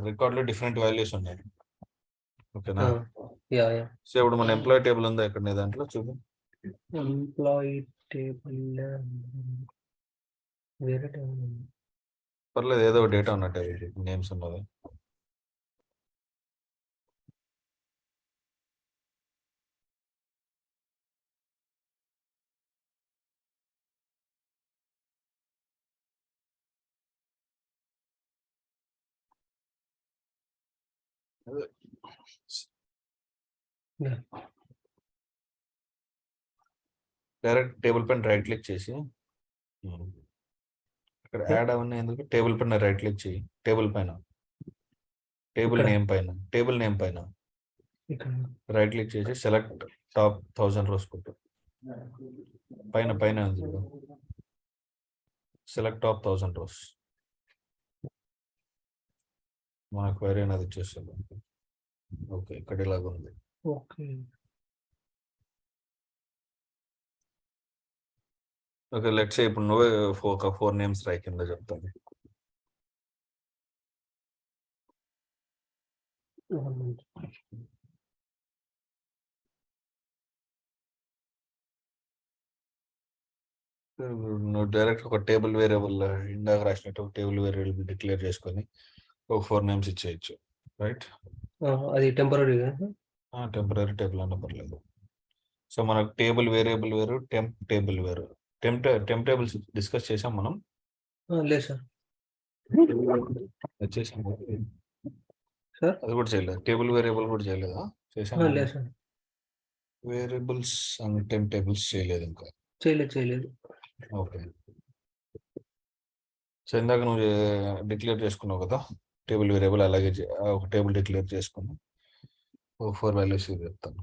రికార్డ్ లో డిఫరెంట్ వాల్యూస్ ఉన్నాయి, ఓకేనా? యా యా సో ఇప్పుడు మన ఎంప్లాయీ టేబుల్ ఉందా ఇక్కడ నీ దాంట్లో చూడు. ఎంప్లాయీ టేబుల్ వేరే టేబుల్ ఉంది. పర్లేదు, ఏదో ఒక డేటా ఉన్నట్టు నేమ్స్ ఉన్నది. యా డైరెక్ట్ టేబుల్ పైన రైట్ క్లిక్ చేసి ఇక్కడ యా యాడ్ అవన్నీ ఎందుకు, టేబుల్ పైన రైట్ క్లిక్ చేయి. టేబుల్ పైన, టేబుల్ ఇక్కడ నేమ్ పైన, టేబుల్ నేమ్ పైన ఇక్కడ రైట్ క్లిక్ చేసి సెలెక్ట్ టాప్ 1000 రోస్ కొట్టు. పైన పైన ఉంది చూడు, సెలెక్ట్ టాప్ 1000 రోస్. మన క్వైరీ అనేది వచ్చేస్తుంది. ఓకే, ఇక్కడ ఇలాగ ఉంది. ఓకే ఓకే, లెట్స్ సే ఇప్పుడు నువ్వే ఒక 4 నేమ్స్ రాయి కింద చెప్తాను. నువ్వు డైరెక్ట్ ఒక టేబుల్ వేరియబుల్ ఇందాక రాసినట్టు ఒక టేబుల్ వేరియబుల్ డిక్లేర్ చేసుకొని ఒక 4 నేమ్స్ ఇచ్చేయచ్చు, రైట్? అది టెంపరీ టెంపరీ టేబుల్ అన్న పర్లేదు. సో మనకు టేబుల్ వేరియబుల్ వేరు, టెంప్ టేబుల్ వేరు. టెంప్ టేబుల్స్ డిస్కస్ చేసాం మనం. లేదు సార్ వచ్చేసాం. సార్ అది కూడా చేయలేదు, టేబుల్ వేరియబుల్ కూడా చేయలేదా? చేసాం. లేదు sir variables and temp tables చేయలేదు ఇంకా. చేయలేదు ఓకే, సో ఇందాక నువ్వు డిక్లేర్ చేసుకున్నావు కదా టేబుల్ వేరియబుల్, అలాగే ఒక టేబుల్ డిక్లేర్ చేసుకుని ఒక 4 వాల్యూస్ చెప్తాను.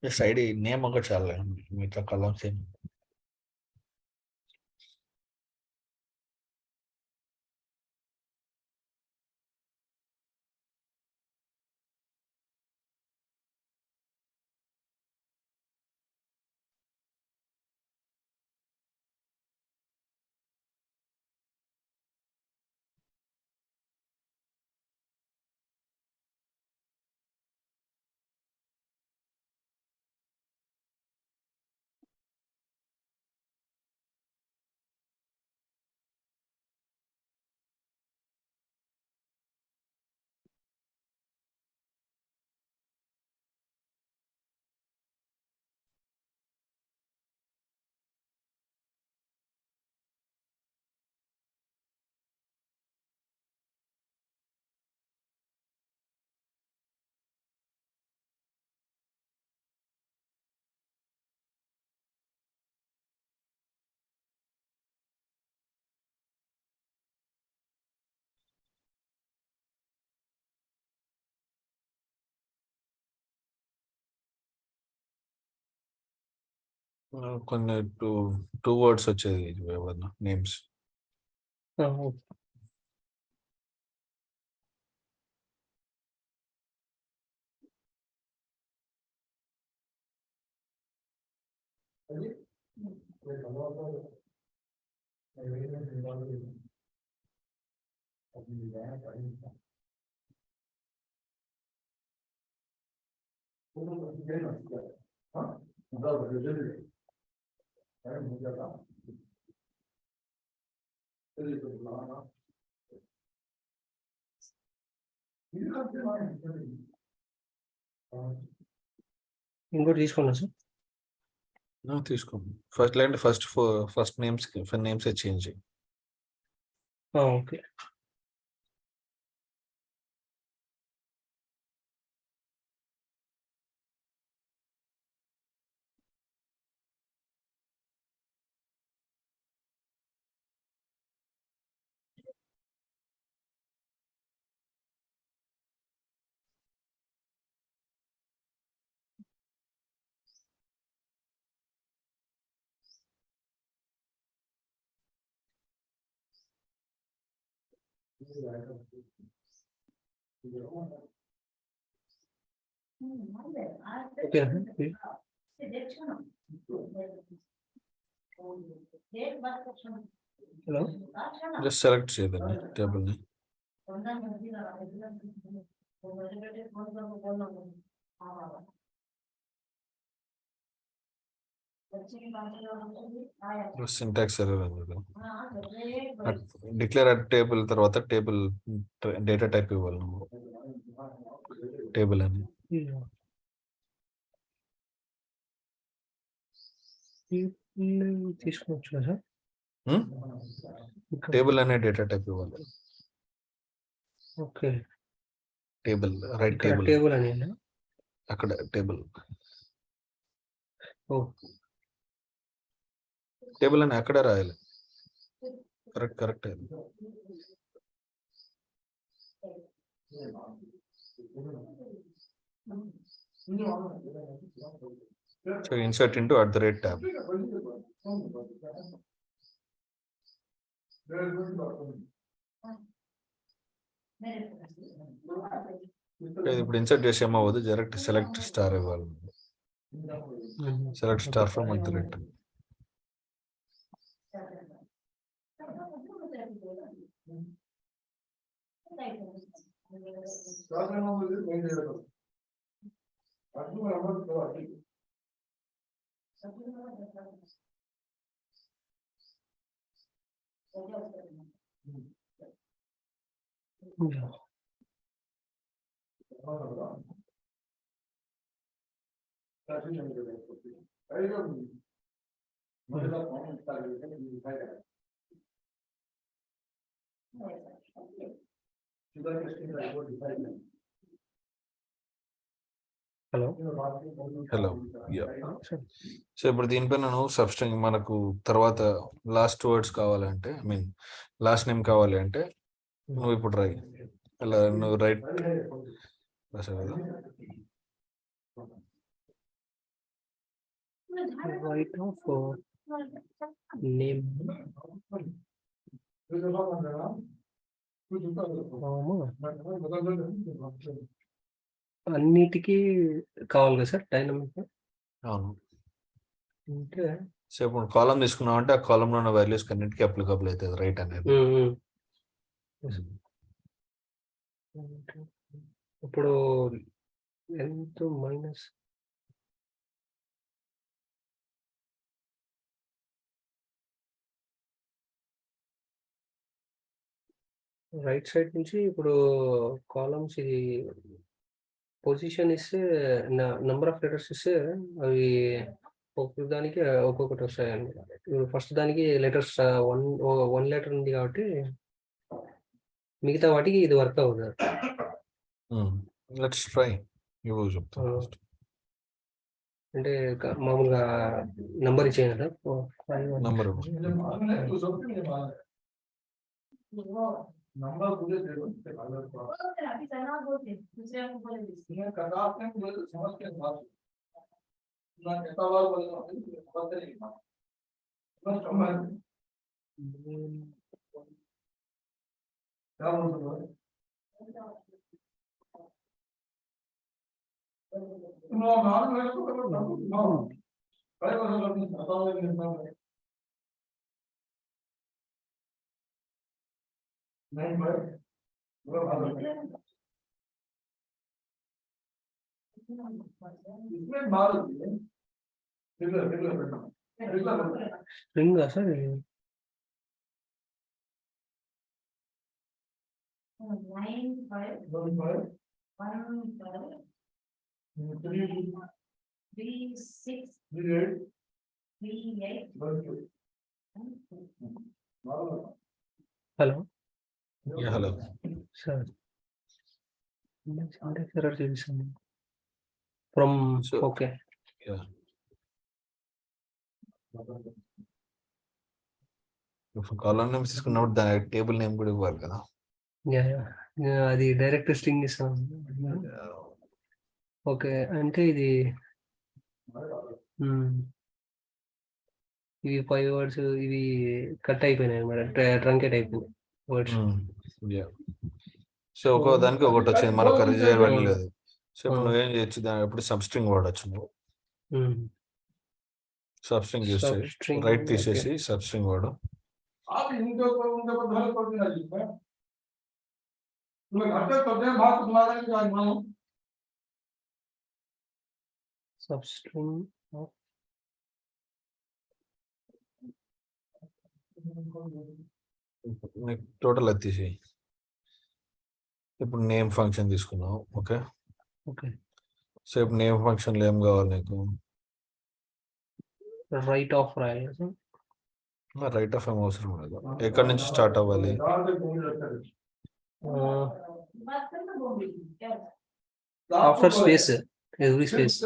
జస్ట్ ఐడి నేమ్ ఒకటి చాలా, మిగతా కలమ్స్ ఏం. కొన్ని టూ వర్డ్స్ వచ్చేది ఏమన్నా నేమ్స్. ఇంకోటి తీసుకున్నా సార్ తీసుకోండి. First line first names change చేయి. Okay okay. Hello. Just select చేయదండి టేబుల్ ని. సింటాక్స్ ఎర్రర్ ఉంది. డిక్లేర్ అట్ టేబుల్ తర్వాత టేబుల్ డేటా టైప్ ఇవ్వాలి నువ్వు టేబుల్ అని. తీసుకోవచ్చు కదా సార్? టేబుల్ అనే డేటా టైప్ ఇవ్వాలి. ఓకే. టేబుల్ రైట్ ఇక్కడ టేబుల్ టేబుల్ అని అక్కడ టేబుల్. ఓ టేబుల్ అని అక్కడే రాయాలి. Correct. So insert into @tab. ఇప్పుడు ఇన్సర్ట్ చేసి ఏమవ్వదు, డైరెక్ట్ సెలెక్ట్ స్టార్ ఇవ్వాలి. Select star from @. Hello. So ఇప్పుడు దీనిపైన నువ్వు సబ్స్ట్రింగ్ మనకు తర్వాత లాస్ట్ వర్డ్స్ కావాలంటే, ఐ మీన్ లాస్ట్ నేమ్ కావాలి అంటే నువ్వు ఇప్పుడు అలా నువ్వు రైట్ రాసావు కదా. రైట్ ఆఫ్ నేమ్ అన్నిటికీ కావాలి కదా సార్ డైనమిక్? అవును. అంటే సో ఇప్పుడు కాలం తీసుకున్నావు అంటే ఆ కాలంలో ఉన్న వాల్యూస్ అన్నిటికీ అప్లికబుల్ అవుతుంది రైట్ అనేది. ఇప్పుడు ఎంత మైనస్ రైట్ సైడ్ నుంచి ఇప్పుడు కాలమ్స్ ఇది పొజిషన్ ఇస్తే నంబర్ ఆఫ్ లెటర్స్ ఇస్తే అవి ఒక్కొక్క దానికి ఒక్కొక్కటి వస్తాయండి. ఇప్పుడు ఫస్ట్ దానికి లెటర్స్ వన్ లెటర్ ఉంది కాబట్టి మిగతా వాటికి ఇది వర్క్ అవుతుంది. Let's try. అంటే మామూలుగా నంబర్ ఇచ్చేయండి కదా number. Spring sir hello. Hello sir error చూపిస్తుంది ఫ్రమ్. ఓకే. కాలం నేమ్స్ తీసుకున్నప్పుడు దాని టేబుల్ నేమ్ కూడా ఇవ్వాలి కదా. అది డైరెక్ట్ స్ట్రింగ్ ఇస్తాం. ఓకే. అంటే ఇది ఇవి 5 వర్డ్స్ ఇవి కట్ అయిపోయినాయి అన్నమాట, ట్రంకెట్ అయిపోయినాయి వర్డ్స్. సో ఒక్కో దానికి ఒకటి వచ్చింది, మనకు రిజర్వ్ అని లేదు. సో ఇప్పుడు ఆ. నువ్వేం చేయొచ్చు, దాని ఎప్పుడు సబ్స్ట్రింగ్ వాడచ్చు నువ్వు. సబ్స్ట్రింగ్ యూస్ చేయి, Substring, రైట్ okay. తీసేసి సబ్స్ట్రింగ్ వాడు. Substring of టోటల్ అది తీసేయి. ఇప్పుడు నేమ్ ఫంక్షన్ తీసుకున్నావు. Okay, okay. సో ఇప్పుడు నేమ్ ఫంక్షన్ లో ఏం కావాలి నీకు? Right of రాయాలి. రైట్ ఆఫ్ ఏం అవసరం లేదు. ఎక్కడి నుంచి స్టార్ట్ అవ్వాలి? After space, every space.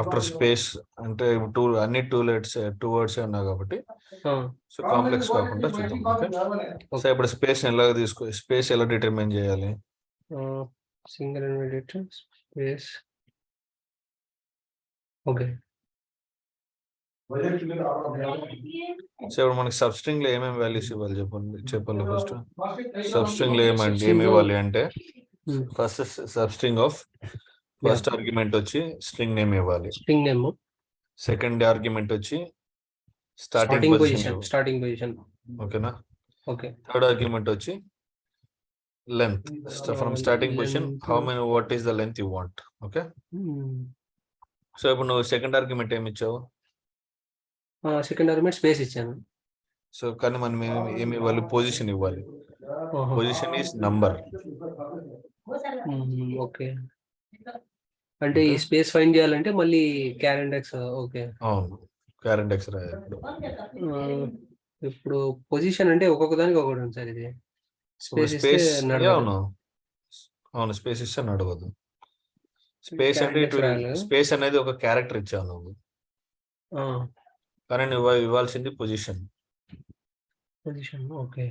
After space అంటే టూ, అన్ని టూ వర్డ్స్ ఉన్నాయి కాబట్టి సో కాంప్లెక్స్ కాకుండా చూద్దాం. ఓకే, సో ఇప్పుడు స్పేస్ ఎలా స్పేస్ ఎలా డిటర్మైన్ చేయాలి? సింగిల్ ఇన్వెలిడేటర్ స్పేస్. ఓకే, సో ఇప్పుడు మనకి సబ్స్ట్రింగ్ లో ఏమేమి వాల్యూస్ ఇవ్వాలి చెప్పాలి ఫస్ట్. సబ్స్ట్రింగ్ లో ఏమి ఇవ్వాలి అంటే first substring of first argument వచ్చి స్ట్రింగ్ నేమ్ ఇవ్వాలి. String name. సెకండ్ ఆర్గ్యుమెంట్ వచ్చి స్టార్టింగ్ పొజిషన్. ఓకేనా? ఓకే. థర్డ్ ఆర్గ్యుమెంట్ వచ్చి length from starting position, how many, what is the length you want. Okay, so ఇప్పుడు నువ్వు సెకండ్ ఆర్గ్యుమెంట్ ఏమి ఇచ్చావు? Second argument space ఇచ్చాను. సో కానీ మనం ఏమి ఇవ్వాలి? పొజిషన్ ఇవ్వాలి. Position is number. ఓకే, అంటే ఈ స్పేస్ ఫైండ్ చేయాలంటే మళ్ళీ క్యారెండెక్స్. ఓకే, అవును, క్యారెండెక్స్ రాయాలి. ఇప్పుడు పొజిషన్ అంటే ఒక్కొక్క దానికి ఒకటి ఉంది సార్. ఇది స్పేస్ అవును అవును, స్పేస్ ఇస్తే నడవదు. స్పేస్ అంటే స్పేస్ అనేది ఒక క్యారెక్టర్ ఇచ్చావు నువ్వు, కానీ నువ్వు ఇవ్వాల్సింది పొజిషన్. ఓకే,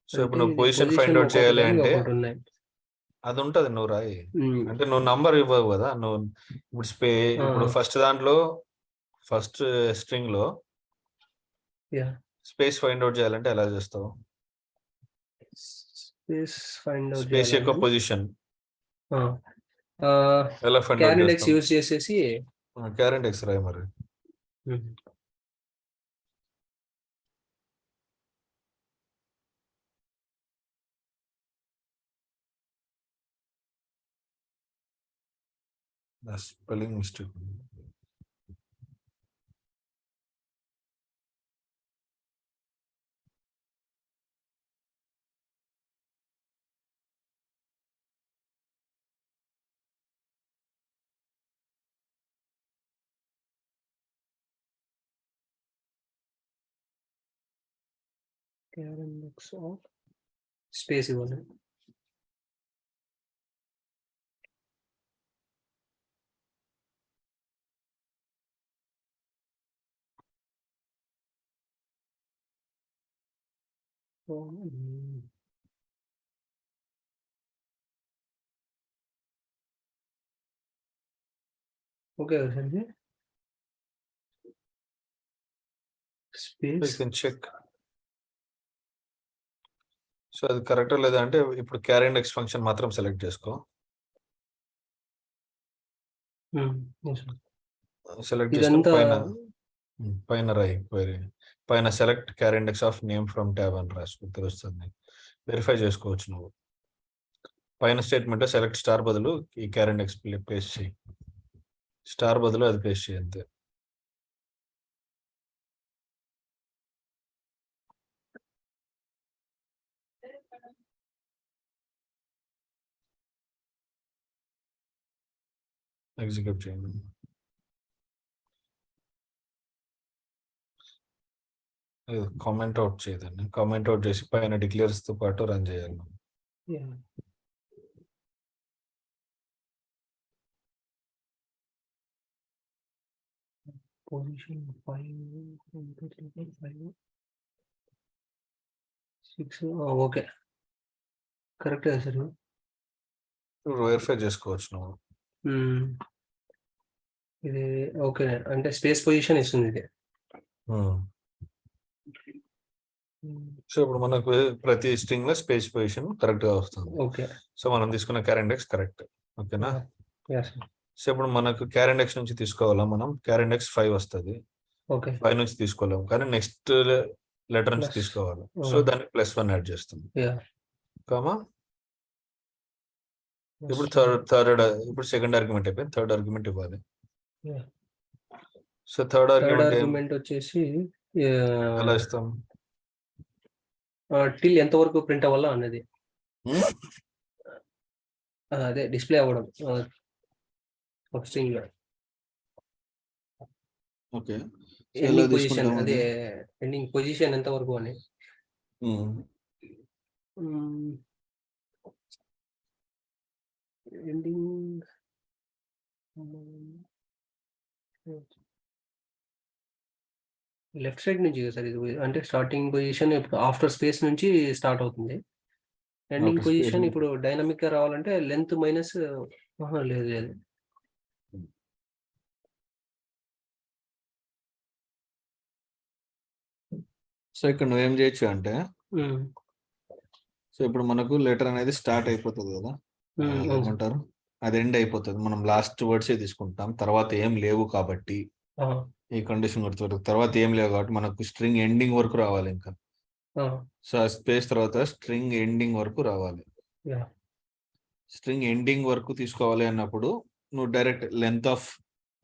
సో ఇప్పుడు నువ్వు పొజిషన్ ఫైండ్ అవుట్ చేయాలి అంటే అది ఉంటది, నువ్వు రాయి. అంటే నువ్వు నంబర్ ఇవ్వవు కదా నువ్వు. ఇప్పుడు ఇప్పుడు ఫస్ట్ దాంట్లో ఫస్ట్ స్ట్రింగ్ లో స్పేస్ ఫైండ్ అవుట్ చేయాలంటే ఎలా చేస్తావు? స్పేస్ యొక్క పొజిషన్ ఎలా ఫైండ్ అవుట్ చేస్తావు? యూజ్ చేసేసి క్యారెండెక్స్ రాయి మరి. Spelling mistake. స్పేస్ ఇవ్వాలి. Okay sir, space check. So అది కరెక్ట్ లేదా అంటే ఇప్పుడు క్యారెండెక్స్ ఫంక్షన్ మాత్రం సెలెక్ట్ చేసుకో. సెలెక్ట్ చేసుకొని పైన రాయి క్వైరీ పైన select charindex of name from tab అని రాసుకో, తెలుస్తుంది. వెరిఫై చేసుకోవచ్చు నువ్వు. పైన స్టేట్మెంట్ సెలెక్ట్ స్టార్ బదులు ఈ క్యారెండెక్స్ పేస్ట్ చేయి, స్టార్ బదులు అది పేస్ట్ చేయి అంతే. ఎగ్జిక్యూట్ చేయండి. కామెంట్ అవుట్ చేయదండి, కామెంట్ అవుట్ చేసి పైన డిక్లేర్స్ తో పాటు రన్ చేయాలి. Position 5 6. Okay, correct sir. Verify చేసుకోవచ్చు నువ్వు. ఇది ఓకే అంటే స్పేస్ పొజిషన్ ఇస్తుంది ఇది. సో ఇప్పుడు మనకు ప్రతి స్ట్రింగ్ లో స్పేస్ పొజిషన్ కరెక్ట్ గా వస్తుంది. ఓకే. సో మనం తీసుకున్న క్యార్ ఇండెక్స్ కరెక్ట్. ఓకేనా? యెస్. సో ఇప్పుడు మనకు క్యార్ ఇండెక్స్ నుంచి తీసుకోవాలా, మనం క్యార్ ఇండెక్స్ 5 వస్తుంది. ఓకే. 5 నుంచి తీసుకోలేము, కానీ నెక్స్ట్ లెటర్ నుంచి ప్లస్ తీసుకోవాలి. సో దానికి +1 యాడ్ చేస్తుంది. యాహ్! కామా ఇప్పుడు థర్డ్ ఇప్పుడు సెకండ్ ఆర్గ్యుమెంట్ అయిపోయింది, థర్డ్ ఆర్గ్యుమెంట్ ఇవ్వాలి. Yeah! So third third argument argument వచ్చేసి ఎలా ఇస్తాం? టిల్ ఎంత వరకు ప్రింట్ అవ్వాలో అన్నది. అదే డిస్‌ప్లే అవ్వడం. ఒక స్ట్రింగ్‌లో. ఓకే. ఎండింగ్ పొజిషన్ అదే ఎండింగ్ పొజిషన్ ఎంత వరకు అని. ఎండింగ్ లెఫ్ట్ సైడ్ నుంచి కదా సార్ ఇది, అంటే స్టార్టింగ్ పొజిషన్ ఇప్పుడు ఆఫ్టర్ స్పేస్ నుంచి స్టార్ట్ అవుతుంది. Ending After position space. ఇప్పుడు డైనమిక్ గా రావాలంటే లెంత్ మైనస్ లేదు లేదు. సో ఇక్కడ నువ్వేం చేయొచ్చు అంటే, సో ఇప్పుడు మనకు లెటర్ అనేది స్టార్ట్ అయిపోతుంది కదా, ఏమంటారు, అది ఎండ్ అయిపోతుంది. మనం లాస్ట్ వర్డ్స్ తీసుకుంటాం, తర్వాత ఏం లేవు కాబట్టి ఈ కండిషన్ గుర్తుపెట్టు. తర్వాత ఏం లేవు కాబట్టి మనకు స్ట్రింగ్ ఎండింగ్ వరకు రావాలి. ఇంకా సో ఆ స్పేస్ తర్వాత స్ట్రింగ్ ఎండింగ్ వరకు రావాలి. స్ట్రింగ్ ఎండింగ్ వరకు తీసుకోవాలి అన్నప్పుడు నువ్వు డైరెక్ట్ లెంత్ ఆఫ్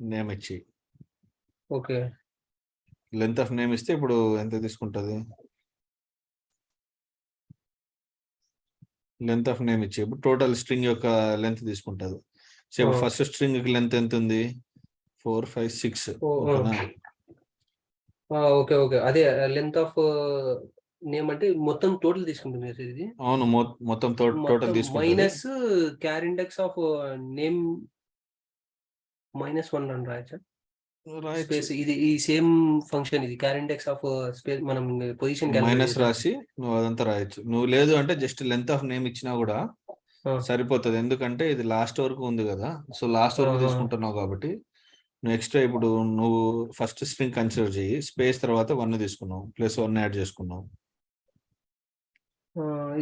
నేమ్ ఇచ్చి, ఓకే, లెంత్ ఆఫ్ నేమ్ ఇస్తే ఇప్పుడు ఎంత తీసుకుంటుంది, లెంత్ ఆఫ్ నేమ్ ఇచ్చి ఇప్పుడు టోటల్ స్ట్రింగ్ యొక్క లెంత్ తీసుకుంటుంది. సో ఇప్పుడు ఫస్ట్ స్ట్రింగ్ లెంత్ ఎంత ఉంది, 4 5 6. ఓకేనా? ఓకే ఓకే, అదే లెంత్ ఆఫ్ నేమ్ అంటే మొత్తం టోటల్ తీసుకుంటుంది సార్ ఇది. అవును, మొత్తం టోటల్ తీసుకుంటుంది. మైనస్ క్యార్ ఇండెక్స్ ఆఫ్ నేమ్ -1 అని రాయచ్చా? స్పేస్ ఇది ఈ సేమ్ ఫంక్షన్ ఇది క్యార్ ఇండెక్స్ ఆఫ్ స్పేస్ మనం పొజిషన్ మైనస్ రాసి నువ్వు అదంతా రాయొచ్చు. నువ్వు లేదు అంటే జస్ట్ లెంత్ ఆఫ్ నేమ్ ఇచ్చినా కూడా సరిపోతుంది, ఎందుకంటే ఇది లాస్ట్ వరకు ఉంది కదా. సో లాస్ట్ వరకు తీసుకుంటున్నావు కాబట్టి నువ్వు ఎక్స్ట్రా ఇప్పుడు నువ్వు ఫస్ట్ స్ట్రింగ్ కన్సిడర్ చేయి, స్పేస్ తర్వాత 1 తీసుకున్నావు, +1 యాడ్ చేసుకున్నావు.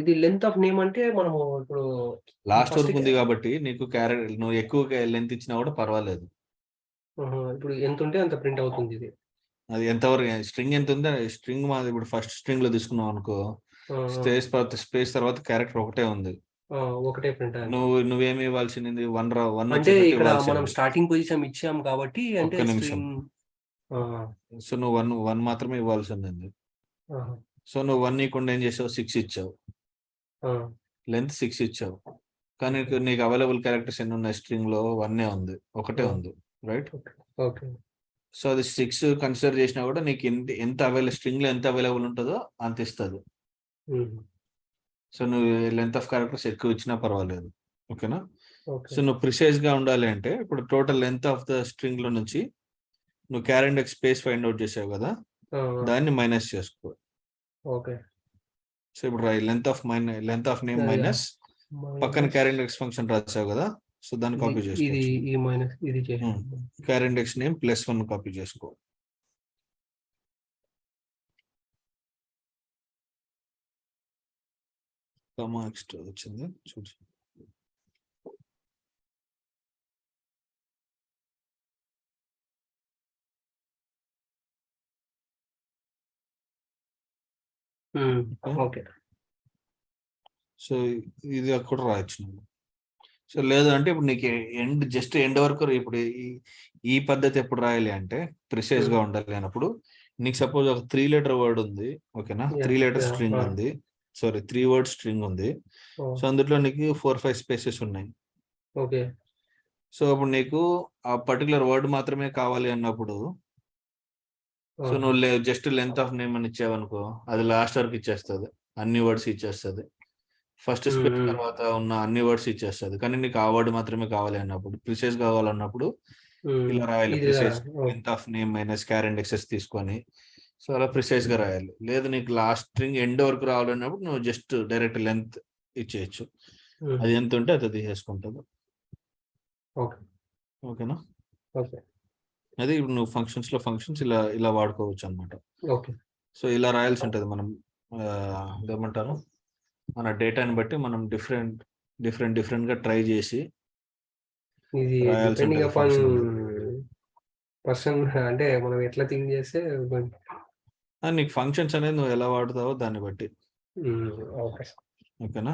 ఇది లెంత్ ఆఫ్ నేమ్ అంటే మనము ఇప్పుడు లాస్ట్ వరకు ఉంది కాబట్టి నీకు నువ్వు ఎక్కువ లెంత్ ఇచ్చినా కూడా పర్వాలేదు. ఇప్పుడు ఎంత ఉంటే అంత ప్రింట్ అవుతుంది ఇది. అది ఎంతవరకు స్ట్రింగ్ ఎంత ఉందో, స్ట్రింగ్ మాది ఇప్పుడు ఫస్ట్ స్ట్రింగ్ లో తీసుకున్నావు అనుకో, స్పేస్ తర్వాత క్యారెక్టర్ ఒకటే ఉంది, ఒకటే ప్రింట్. నువ్వేమి ఇవ్వాల్సింది 1 అంటే ఇక్కడ మనం స్టార్టింగ్ పొజిషన్ ఇచ్చాం కాబట్టి అంటే ఒక్క నిమిషం. సో నువ్వు 1 మాత్రమే ఇవ్వాల్సింది. సో నువ్వు 1 ఇవ్వకుండా ఏం చేసావు, 6 ఇచ్చావు, లెంత్ 6 ఇచ్చావు, కానీ నీకు అవైలబుల్ క్యారెక్టర్స్ ఎన్ని ఉన్నాయి, స్ట్రింగ్ లో 1 ఉంది, ఒకటే ఉంది, రైట్? ఓకే. సో అది 6 కన్సిడర్ చేసినా కూడా నీకు ఎంత అవైలబుల్, స్ట్రింగ్ లో ఎంత అవైలబుల్ ఉంటుందో అంత ఇస్తుంది. సో నువ్వు లెంత్ ఆఫ్ క్యారెక్టర్స్ ఎక్కువ ఇచ్చినా పర్వాలేదు. ఓకేనా? సో నువ్వు ప్రిసైజ్ గా ఉండాలి అంటే ఇప్పుడు total length of the string లో నుంచి నువ్వు క్యార్ ఇండెక్స్ స్పేస్ ఫైండ్ అవుట్ చేసావు కదా, దాన్ని మైనస్ చేసుకో. ఓకే. సో ఇప్పుడు లెంత్ ఆఫ్ నేమ్ మైనస్ పక్కన క్యార్ ఇండెక్స్ ఫంక్షన్ రాసావు కదా, సో దాన్ని కాపీ చేసుకో. క్యార్ ఇండెక్స్ నేమ్ +1 కాపీ చేసుకో. కామా ఎక్స్ట్రా వచ్చింది చూసి. ఓకే. సో ఇది కూడా రాయొచ్చు నువ్వు. సో లేదు అంటే ఇప్పుడు నీకు జస్ట్ ఎండ్ వరకు ఇప్పుడు ఈ పద్ధతి ఎప్పుడు రాయాలి అంటే ప్రిసైజ్ గా ఉండాలి అన్నప్పుడు నీకు సపోజ్ ఒక 3 లెటర్ వర్డ్ ఉంది, ఓకేనా, 3 లెటర్ స్ట్రింగ్ ఉంది, 3 వర్డ్ స్ట్రింగ్ ఉంది. సో అందులో నీకు 4 5 స్పేసెస్ ఉన్నాయి. ఓకే. సో అప్పుడు నీకు ఆ పర్టికులర్ వర్డ్ మాత్రమే కావాలి అన్నప్పుడు సో నువ్వు జస్ట్ లెంత్ ఆఫ్ నేమ్ అని ఇచ్చావనుకో, అది లాస్ట్ వరకు ఇచ్చేస్తుంది, అన్ని వర్డ్స్ ఇచ్చేస్తుంది, ఫస్ట్ స్పేస్ తర్వాత ఉన్న అన్ని వర్డ్స్ ఇచ్చేస్తుంది. కానీ నీకు ఆ వర్డ్ మాత్రమే కావాలి అన్నప్పుడు, ప్రిసైజ్ కావాలన్నప్పుడు ఇలా రాయాలి, precise length of name minus char indexes తీసుకొని, సో అలా ప్రిసైజ్ గా రాయాలి. లేదు నీకు లాస్ట్ స్ట్రింగ్ ఎండ్ వరకు రావాలన్నప్పుడు నువ్వు జస్ట్ డైరెక్ట్ లెంత్ ఇచ్చేయచ్చు, అది ఎంత ఉంటే అది తీసేసుకుంటుంది. ఓకేనా? అది ఇప్పుడు నువ్వు ఫంక్షన్స్ ఇలా వాడుకోవచ్చు అనమాట. సో ఇలా రాయాల్సి ఉంటుంది మనం ఏమంటారు, మన డేటాని బట్టి మనం డిఫరెంట్ గా ట్రై చేసి ఇది రాయాల్సి డిపెండింగ్ ఉంటుంది అపాన్ ఫంక్షన్. పర్సన్, అంటే మనం ఎట్లా థింక్ చేస్తే. నీకు ఫంక్షన్స్ అనేది నువ్వు ఎలా వాడుతావో దాన్ని బట్టి. ఓకే. ఓకేనా?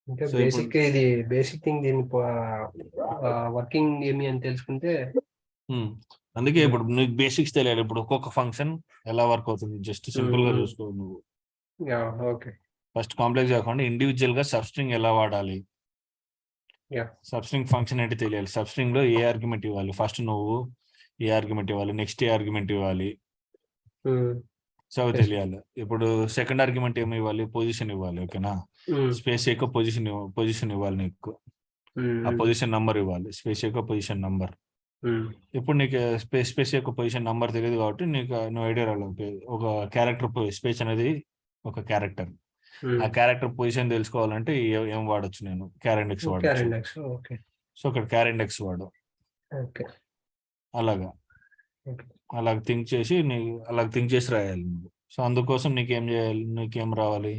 అంటే సో ఇప్పుడు ఇది బేసిక్ థింగ్, దీని వర్కింగ్ ఏమి అని తెలుసుకుంటే. అందుకే ఇప్పుడు నీకు బేసిక్స్ తెలియాలి. ఇప్పుడు ఒక్కొక్క ఫంక్షన్ ఎలా వర్క్ అవుతుంది జస్ట్ సింపుల్ గా చూసుకో నువ్వు. ఓకే. ఫస్ట్ కాంప్లెక్స్ కాకుండా ఇండివిజువల్ గా సబ్స్ట్రింగ్ ఎలా వాడాలి, సబ్స్ట్రింగ్ ఫంక్షన్ ఏంటి తెలియాలి. సబ్స్ట్రింగ్ లో ఏ ఆర్గ్యుమెంట్ ఇవ్వాలి, ఫస్ట్ నువ్వు ఏ ఆర్గ్యుమెంట్ ఇవ్వాలి, నెక్స్ట్ ఏ ఆర్గ్యుమెంట్ ఇవ్వాలి, సో అవి తెలియాలి. ఇప్పుడు సెకండ్ ఆర్గ్యుమెంట్ ఏమి ఇవ్వాలి, పొజిషన్ ఇవ్వాలి. ఓకేనా? స్పేస్ యొక్క పొజిషన్ ఇవ్వాలి నీకు, ఆ పొజిషన్ నంబర్ ఇవ్వాలి, స్పేస్ యొక్క పొజిషన్ నంబర్. ఇప్పుడు నీకు స్పేస్ యొక్క పొజిషన్ నంబర్ తెలియదు కాబట్టి నీకు నువ్వు ఐడియా రాలేదు. ఒక క్యారెక్టర్ స్పేస్ అనేది ఒక క్యారెక్టర్, ఆ క్యారెక్టర్ పొజిషన్ తెలుసుకోవాలంటే ఏం వాడచ్చు, నేను క్యార్ ఇండెక్స్ వాడచ్చు. సో అక్కడ క్యార్ ఇండెక్స్ వాడు. అలాగ థింక్ చేసి రాయాలి నువ్వు. సో అందుకోసం నీకేం చేయాలి, నీకేం రావాలి,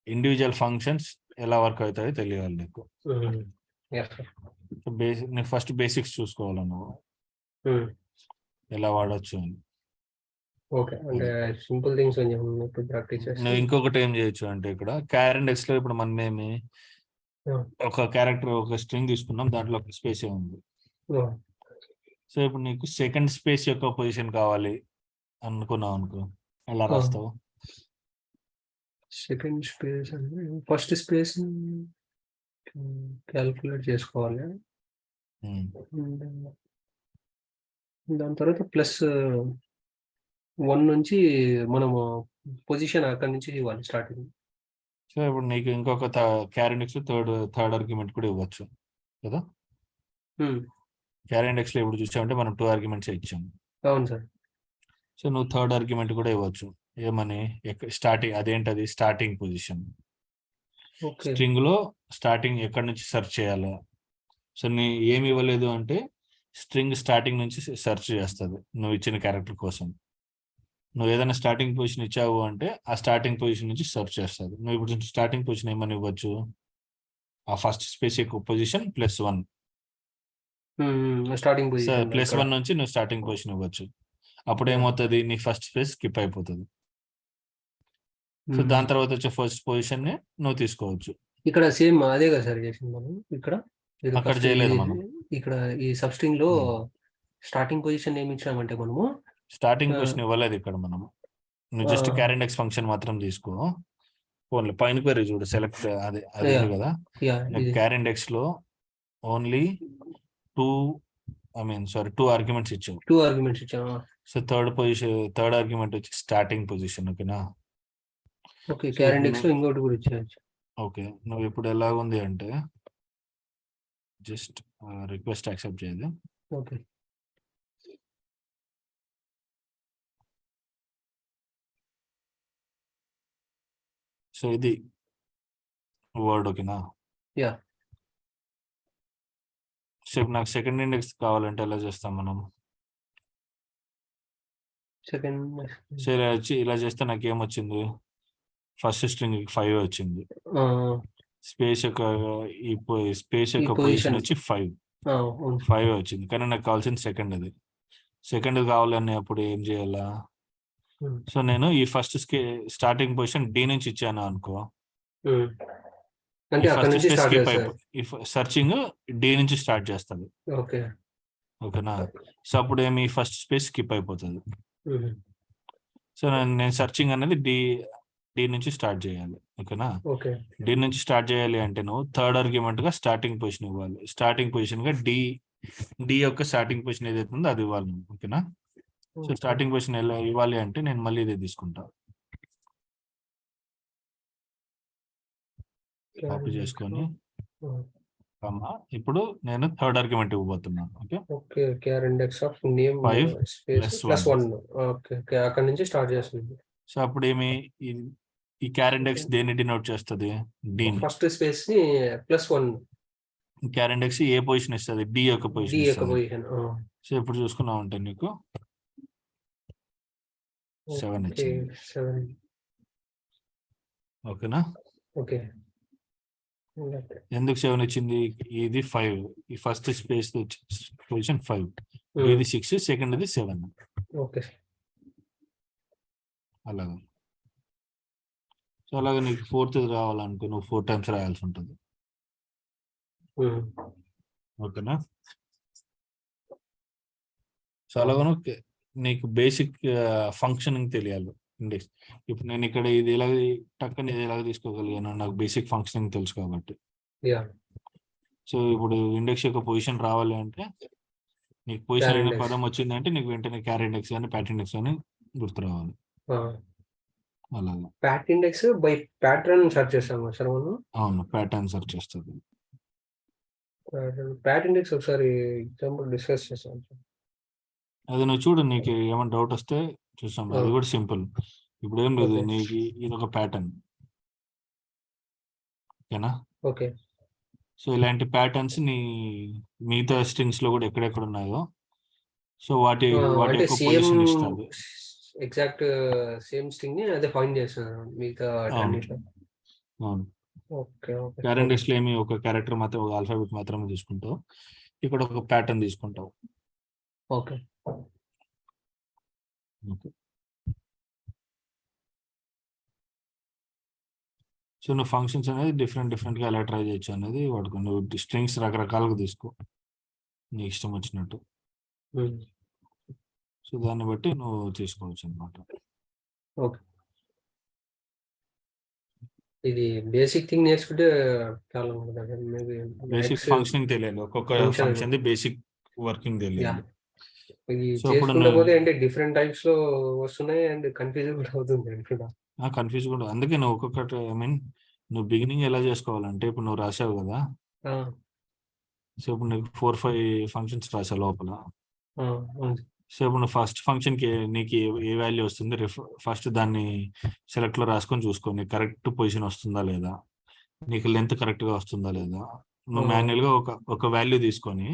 ఇండివిజువల్ ఫంక్షన్స్ ఎలా వర్క్ అవుతాయో తెలియాలి నీకు. నీకు ఫస్ట్ బేసిక్స్ చూసుకోవాలి నువ్వు ఎలా వాడచ్చు అని. సింపుల్ థింగ్స్ ప్రాక్టీస్ చేస్తే. నువ్వు ఇంకొకటి ఏం చేయొచ్చు అంటే, ఇక్కడ క్యార్ ఇండెక్స్ లో ఇప్పుడు మనం ఏమి ఒక క్యారెక్టర్ ఒక స్ట్రింగ్ తీసుకున్నాం, దాంట్లో ఒక స్పేస్ ఉంది. సో ఇప్పుడు నీకు సెకండ్ స్పేస్ యొక్క పొజిషన్ కావాలి అనుకున్నావు అనుకో, ఎలా రాస్తావు? సెకండ్ స్పేస్ అంటే ఫస్ట్ స్పేస్ క్యాల్కులేట్ చేసుకోవాలి. దాని తర్వాత +1 నుంచి మనము పొజిషన్ అక్కడి నుంచి ఇవ్వాలి స్టార్టింగ్. సో ఇప్పుడు నీకు ఇంకొక క్యార్ ఇండెక్స్ థర్డ్ ఆర్గ్యుమెంట్ కూడా ఇవ్వచ్చు కదా. క్యార్ ఇండెక్స్ లో ఇప్పుడు చూసామంటే మనం 2 ఆర్గ్యుమెంట్స్ ఇచ్చాము. అవును సార్. సో నువ్వు థర్డ్ ఆర్గ్యుమెంట్ కూడా ఇవ్వచ్చు. ఏమని? స్టార్టింగ్, అదేంటది, స్టార్టింగ్ పొజిషన్. స్ట్రింగ్ లో స్టార్టింగ్ ఎక్కడి నుంచి సెర్చ్ చేయాలి. సో నీ ఏమి ఇవ్వలేదు అంటే స్ట్రింగ్ స్టార్టింగ్ నుంచి సెర్చ్ చేస్తుంది నువ్వు ఇచ్చిన క్యారెక్టర్ కోసం. నువ్వు ఏదైనా స్టార్టింగ్ పొజిషన్ ఇచ్చావు అంటే ఆ స్టార్టింగ్ పొజిషన్ నుంచి సెర్చ్ చేస్తుంది. నువ్వు ఇప్పుడు స్టార్టింగ్ పొజిషన్ ఏమని ఇవ్వచ్చు, ఆ ఫస్ట్ స్పేస్ యొక్క పొజిషన్ +1. స్టార్టింగ్ పొజిషన్ +1 నుంచి నువ్వు స్టార్టింగ్ పొజిషన్ ఇవ్వచ్చు. అప్పుడు ఏమవుతుంది, నీ ఫస్ట్ స్పేస్ స్కిప్ అయిపోతుంది. సో దాని తర్వాత వచ్చే ఫస్ట్ పొజిషన్ ని నువ్వు తీసుకోవచ్చు. ఇక్కడ సేమ్ అదే కదా సార్ చేసింది మనం. ఇక్కడ అక్కడ చేయలేదు మనం. ఇక్కడ ఈ సబ్స్ట్రింగ్ లో స్టార్టింగ్ పొజిషన్ ఏమి ఇచ్చామంటే మనము స్టార్టింగ్ పొజిషన్ ఇవ్వలేదు ఇక్కడ మనము. నువ్వు జస్ట్ క్యార్ ఇండెక్స్ ఫంక్షన్ మాత్రం తీసుకో. ఓన్లీ పైన క్వెరీ చూడు, సెలెక్ట్ అదే కదా. క్యార్ ఇండెక్స్ లో ఓన్లీ 2 ఆర్గ్యుమెంట్స్ ఇచ్చావు. 2 ఆర్గ్యుమెంట్స్ ఇచ్చాము. సో థర్డ్ ఆర్గ్యుమెంట్ వచ్చి స్టార్టింగ్ పొజిషన్. ఓకేనా? ఓకే. క్యార్ ఇండెక్స్ లో ఇంకోటి కూడా ఇచ్చారు. ఓకే. నువ్వు ఇప్పుడు ఎలా ఉంది అంటే జస్ట్ రిక్వెస్ట్ యాక్సెప్ట్ చేయదు. ఓకే. సో ఇది వర్డ్. ఓకేనా? యా. సో నాకు సెకండ్ ఇండెక్స్ కావాలంటే ఎలా చేస్తాం మనం? సో ఇలా చేస్తే నాకు ఏమొచ్చింది, ఫస్ట్ స్ట్రింగ్ 5 వచ్చింది. స్పేస్ యొక్క పొజిషన్ వచ్చి 5 వచ్చింది. కానీ నాకు కావాల్సిన సెకండ్ కావాలని అప్పుడు ఏం చేయాలా? సో నేను ఈ ఫస్ట్ స్టార్టింగ్ పొజిషన్ D నుంచి ఇచ్చాను అనుకో, సర్చింగ్ D నుంచి స్టార్ట్ చేస్తుంది. ఓకేనా? సో అప్పుడు ఏమి ఫస్ట్ స్పేస్ స్కిప్ అయిపోతుంది. సో నేను సర్చింగ్ అనేది డి నుంచి స్టార్ట్ చేయాలి. ఓకేనా? డి నుంచి స్టార్ట్ చేయాలి అంటే నువ్వు థర్డ్ ఆర్గ్యుమెంట్ గా స్టార్టింగ్ పొజిషన్ ఇవ్వాలి. స్టార్టింగ్ పొజిషన్ గా డి యొక్క స్టార్టింగ్ పొజిషన్ ఏదైతే ఉందో అది ఇవ్వాలి. ఓకేనా? సో స్టార్టింగ్ పొజిషన్ ఎలా ఇవ్వాలి అంటే నేను మళ్ళీ ఇదే తీసుకుంటా, కాపీ చేసుకొని ఇప్పుడు నేను థర్డ్ ఆర్గ్యుమెంట్ ఇవ్వబోతున్నాను. Okay. Char index of name 5 +1. Okay. అక్కడ నుంచి స్టార్ట్ చేస్తుంది. సో అప్పుడు ఏమి, ఈ క్యార్ ఇండెక్స్ దేన్ని డినోట్ చేస్తుంది? డి. ఫస్ట్ స్పేస్ ని +1. క్యార్ ఇండెక్స్ ఏ పొజిషన్ ఇస్తుంది? డి యొక్క పొజిషన్. సో ఇప్పుడు చూసుకున్నావు అంటే నీకు 7 ఓకే. వచ్చింది. 7. ఓకేనా? ఓకే. ఎందుకు 7 వచ్చింది? ఇది 5. ఈ ఫస్ట్ స్పేస్ పొజిషన్ 5, హ్మ్. ఇది 6, సెకండ్ది 7. ఓకే. అలాగా. సో అలాగే నీకు 4th రావాలనుకో, నువ్వు 4 టైమ్స్ రాయాల్సి ఉంటుంది. హ్మ్. ఓకేనా? సో అలాగను నీకు బేసిక్ ఫంక్షనింగ్ తెలియాలి ఇండెక్స్. ఇప్పుడు నేను ఇక్కడ ఇది ఎలా టక్కని ఇది ఎలాగ తీసుకోగలిగాను, నాకు బేసిక్ ఫంక్షనింగ్ తెలుసు కాబట్టి. యాహ్! సో ఇప్పుడు ఇండెక్స్ యొక్క పొజిషన్ రావాలి అంటే నీకు పొజిషన్ క్యారీ అనే ఇండెక్స్. పదం వచ్చిందంటే నీకు వెంటనే క్యారీ ఇండెక్స్ కానీ ప్యాట్ ఇండెక్స్ కానీ గుర్తు రావాలి. ఆ! అలాగా. Pat index by pattern search చేస్తామా సార్ మనం? అవును, ప్యాటర్న్ సెర్చ్ చేస్తుంది. ప్యాట్ ఇండెక్స్ ఒకసారి ఎగ్జాంపుల్ డిస్కస్ చేస్తాం సార్. అది నువ్వు చూడు, నీకు ఏమైనా డౌట్ వస్తే చూస్తాం. ఆ! అది కూడా సింపుల్. ఇప్పుడు ఏం లేదు, ఓకే. నీకు ఇది ఒక ప్యాటర్న్. ఓకేనా? ఓకే. సో ఇలాంటి ప్యాటర్న్స్ నీ మిగతా స్ట్రింగ్స్ లో కూడా ఎక్కడెక్కడ ఉన్నాయో సో వాటి వాటి అంటే యొక్క సేమ్ పొజిషన్ ఇస్తుంది. ఎగ్జాక్ట్ సేమ్ స్ట్రింగ్‌ని అదే ఫైండ్ చేస్తున్నాను మిగతా అవును, అన్నిట్లో. అవును. Okay. Okay. Karen okay. Dex లో ఏమి ఒక క్యారెక్టర్ మాత్రం, ఒక ఆల్ఫాబెట్ మాత్రమే తీసుకుంటావు. ఇక్కడ ఒక ప్యాటర్న్ తీసుకుంటావు. ఓకే. ఓకే. సో నువ్వు ఫంక్షన్స్ అనేది డిఫరెంట్ గా ఎలా ట్రై చేయొచ్చు అనేది వాడుకో. నువ్వు స్ట్రింగ్స్ రకరకాలుగా తీసుకో, నీ ఇష్టం వచ్చినట్టు. హ్మ్. సో దాన్ని బట్టి నువ్వు తీసుకోవచ్చు అనమాట. ఓకే. ఇది బేసిక్ థింగ్ నేర్చుకుంటే చాలా ఉంటది. మేబీ బేసిక్ మ్యాథ్స్ ఫంక్షనింగ్ తెలియాలి, ఒక్కొక్క function function the basic working తెలియాలి. యాహ్! ఇది సో ఇప్పుడు చేసుకుంటా పోతే అంటే డిఫరెంట్ టైప్స్ లో వస్తున్నాయి అండ్ కన్‌ఫ్యూజన్ కూడా అవుతుంది కూడా. కన్ఫ్యూజ్ కూడా, అందుకే నువ్వు ఒక్కొక్కటి ఐ మీన్ నువ్వు బిగినింగ్ ఎలా చేసుకోవాలంటే, ఇప్పుడు నువ్వు రాసావు కదా, ఆ! సో ఇప్పుడు నీకు 4-5 ఫంక్షన్స్ రాసావు లోపల. ఆ! అవును. సో ఇప్పుడు నువ్వు ఫస్ట్ ఫంక్షన్ కి నీకు ఏ వాల్యూ వస్తుంది, ఫస్ట్ దాన్ని సెలెక్ట్ లో రాసుకొని చూసుకో, నీకు కరెక్ట్ పొజిషన్ వస్తుందా లేదా, నీకు లెంత్ కరెక్ట్ గా వస్తుందా లేదా. నువ్వు మాన్యువల్ గా ఒక వాల్యూ తీసుకొని,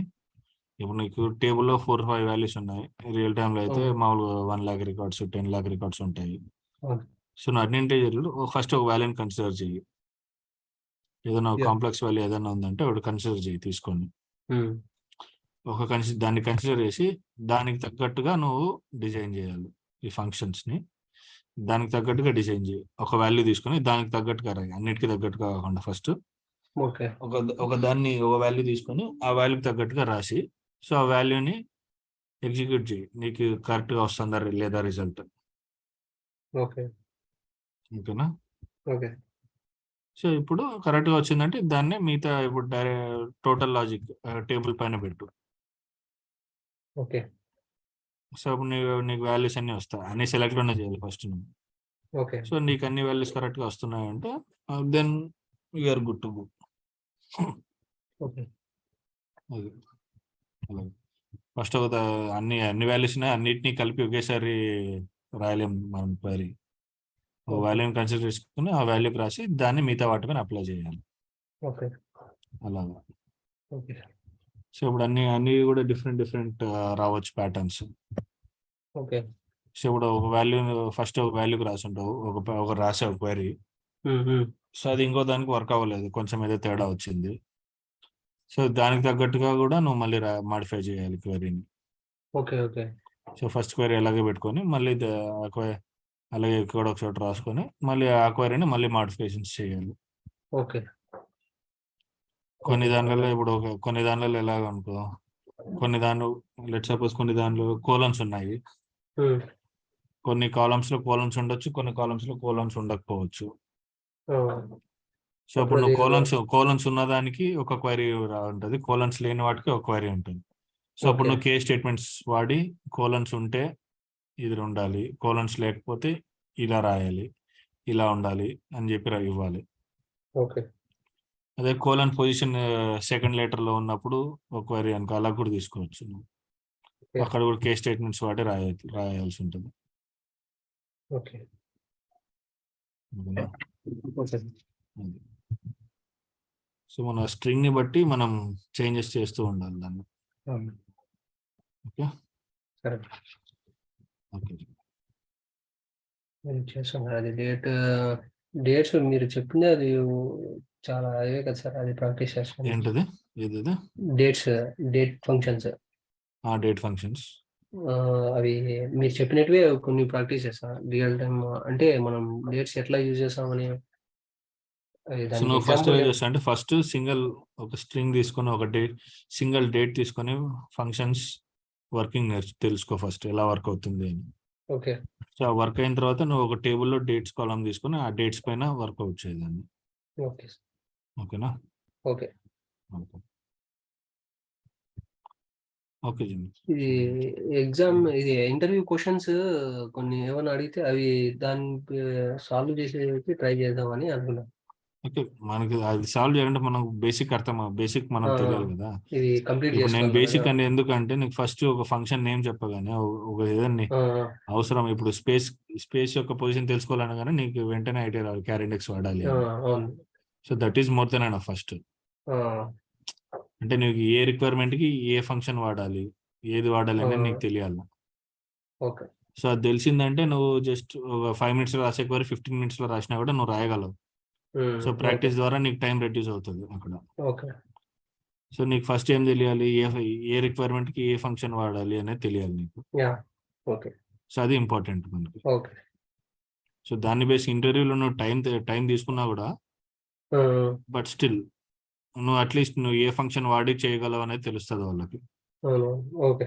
ఇప్పుడు నీకు టేబుల్లో 4-5 వాల్యూస్ ఉన్నాయి. రియల్ టైమ్ లో అయితే మామూలుగా 1 lakh రికార్డ్స్, 10 lakh రికార్డ్స్ ఉంటాయి. అవును. సో నువ్వు అన్ని ఇంటీజర్లు ఫస్ట్ ఒక వాల్యూని కన్సిడర్ చెయ్యి. ఏదైనా యాహ్! కాంప్లెక్స్ వాల్యూ ఏదైనా ఉందంటే ఒకటి కన్సిడర్ చేయి తీసుకొని. హ్మ్. దాన్ని కన్సిడర్ చేసి దానికి తగ్గట్టుగా నువ్వు డిజైన్ చేయాలి ఈ ఫంక్షన్స్ ని. దానికి తగ్గట్టుగా డిజైన్ చేయి. ఒక వాల్యూ తీసుకొని దానికి తగ్గట్టుగా రాయి, అన్నిటికీ తగ్గట్టుగా కాకుండా ఫస్ట్ ఓకే. ఒక వాల్యూ తీసుకొని ఆ వాల్యూకి తగ్గట్టుగా రాసి, సో ఆ వాల్యూని ఎగ్జిక్యూట్ చేయి, నీకు కరెక్ట్ గా వస్తుందా లేదా రిజల్ట్. ఓకే. ఓకేనా? ఓకే. సో ఇప్పుడు కరెక్ట్ గా వచ్చిందంటే దాన్ని మిగతా ఇప్పుడు టోటల్ లాజిక్ టేబుల్ పైన పెట్టు. ఓకే. సో అప్పుడు నీకు వాల్యూస్ అన్ని వస్తాయి, అన్ని సెలెక్ట్ లోనే చేయాలి ఫస్ట్ నువ్వు. ఓకే. సో నీకు అన్ని వాల్యూస్ కరెక్ట్ గా వస్తున్నాయంటే then you're good to go. Okay. అది అలాగే. ఫస్ట్ అన్ని వాల్యూస్ అన్నిటినీ కలిపి ఒకేసారి రాయలేం మనం క్వైరీ. ఒక ఓకే. వాల్యూని కన్సిడర్ చేసుకుని ఆ వాల్యూకి రాసి దాన్ని మిగతా వాటి పైన అప్లై చేయాలి. ఓకే. అలాగా. ఓకే. సో ఇప్పుడు అన్ని కూడా డిఫరెంట్ రావచ్చు ప్యాటర్న్స్. ఓకే. సో ఇప్పుడు ఫస్ట్ ఒక వాల్యూకి రాసి ఉంటావు, ఒక రాసే క్వైరీ. హ్మ్. హ్మ్. సో అది ఇంకో దానికి వర్క్ అవ్వలేదు, కొంచెం ఏదో తేడా వచ్చింది. సో దానికి తగ్గట్టుగా కూడా నువ్వు మళ్ళీ మాడిఫై చేయాలి క్వైరీని. Okay. Okay. So first query అలాగే పెట్టుకొని మళ్ళీ అలాగే ఇక్కడ ఒక చోట రాసుకొని మళ్ళీ ఆ క్వైరీని మళ్ళీ మాడిఫికేషన్స్ చేయాలి. ఓకే. కొన్ని ఓకే. దానిలలో అలాగే. ఇప్పుడు కొన్ని దానిలలో ఎలాగ అనుకో, కొన్ని దానిలో లెట్ సపోజ్ కొన్ని దానిలో కోలన్స్ ఉన్నాయి, హ్మ్. కొన్ని కాలమ్స్ లో కోలన్స్ ఉండొచ్చు, కొన్ని కాలమ్స్ లో కోలన్స్ ఉండకపోవచ్చు. ఆ! సో అప్పుడు ఇప్పుడు అది నువ్వు కోలన్స్ ఉన్న దానికి ఒక క్వైరీ ఉంటుంది, కోలన్స్ లేని వాటికి ఒక క్వైరీ ఉంటుంది. సో అప్పుడు ఓకే. నువ్వు కేస్ స్టేట్మెంట్స్ వాడి కోలన్స్ ఉంటే ఇది ఉండాలి, కోలన్స్ లేకపోతే ఇలా రాయాలి, ఇలా ఉండాలి అని చెప్పి ఇవ్వాలి. ఓకే. అదే కోలన్ పొజిషన్ సెకండ్ లెటర్ లో ఉన్నప్పుడు ఒక క్వైరీ అనుకో, అలా కూడా తీసుకోవచ్చు నువ్వు. ఓకే. అక్కడ కూడా కేస్ స్టేట్మెంట్స్ వాడి రాయాల్సి ఉంటుంది. ఓకే. అవునా? ఓకే. అది. సో మన స్ట్రింగ్ ని బట్టి మనం చేంజెస్ చేస్తూ ఉండాలి దాన్ని. అవును. ఓకే. సరే. ఓకే. చేస్తాం సార్. అది డేట్స్ మీరు చెప్పింది అది చాలా అదే కదా సార్, అది ప్రాక్టీస్ చేస్తాను. ఏంటిది ఏది dates, date functions date functions అవి మీరు చెప్పినట్టువే కొన్ని ప్రాక్టీస్ చేస్తా రియల్ టైమ్. అంటే మనం డేట్స్ ఎట్లా యూజ్ చేస్తామని అది సో దానికి నువ్వు ఫస్ట్ ఎగ్జాంపుల్. ఏం చేస్తా అంటే ఫస్ట్ ఒక స్ట్రింగ్ తీసుకొని ఒక సింగిల్ డేట్ తీసుకొని ఫంక్షన్స్ వర్కింగ్ తెలుసుకో ఫస్ట్ ఎలా వర్క్ అవుతుంది అని. ఓకే. సో ఆ వర్క్ అయిన తర్వాత నువ్వు ఒక టేబుల్లో డేట్స్ కాలం తీసుకొని ఆ డేట్స్ పైన వర్కౌట్ చేయదాన్ని. ఓకే. ఓకేనా? ఓకే. Okay okay gym. ఇది ఎగ్జామ్, ఇది ఇంటర్వ్యూ క్వశ్చన్స్ కొన్ని ఏమైనా అడిగితే అవి దాన్ని సాల్వ్ చేసేకి ట్రై చేద్దామని అనుకున్నాను. ఓకే, మనకి అది సాల్వ్ చేయాలంటే మనం బేసిక్ మనం తెలియాలి కదా. ఇది కంప్లీట్ ఇప్పుడు నేను చేసుకోవాలి బేసిక్ కదా. అంటే ఎందుకంటే నీకు ఫస్ట్ ఒక ఫంక్షన్ నేమ్ చెప్పగానే ఒక ఏదన్నా ఆ, అవసరం, ఇప్పుడు స్పేస్ యొక్క పొజిషన్ తెలుసుకోవాలనగానే నీకు వెంటనే ఐడియా రావాలి క్యార్ ఇండెక్స్ వాడాలి ఆ, అని. అవును. So that is more than enough first. ఆ, అంటే నీకు ఏ రిక్వైర్మెంట్ కి ఏ ఫంక్షన్ వాడాలి, ఏది వాడాలి ఆ, అనేది నీకు తెలియాలి. ఓకే. సో అది తెలిసిందంటే నువ్వు జస్ట్ ఒక 5 minutes లో రాసే 15 minutes లో రాసినా కూడా నువ్వు రాయగలవు. So okay. ప్రాక్టీస్ ద్వారా నీకు టైం రెడ్యూస్ అవుతుంది అక్కడ. ఓకే. సో నీకు ఫస్ట్ ఏం తెలియాలి, ఏ రిక్వైర్మెంట్ కి ఏ ఫంక్షన్ వాడాలి అనేది తెలియాలి నీకు. యా. ఓకే. సో అది ఇంపార్టెంట్ మనకి. ఓకే. సో దాన్ని బేస్ ఇంటర్వ్యూలో నువ్వు టైం తీసుకున్నా కూడా, ఆ, బట్ స్టిల్ నువ్వు అట్లీస్ట్ నువ్వు ఏ ఫంక్షన్ వాడి చేయగలవు అనేది తెలుస్తుంది వాళ్ళకి. అవును. ఓకే.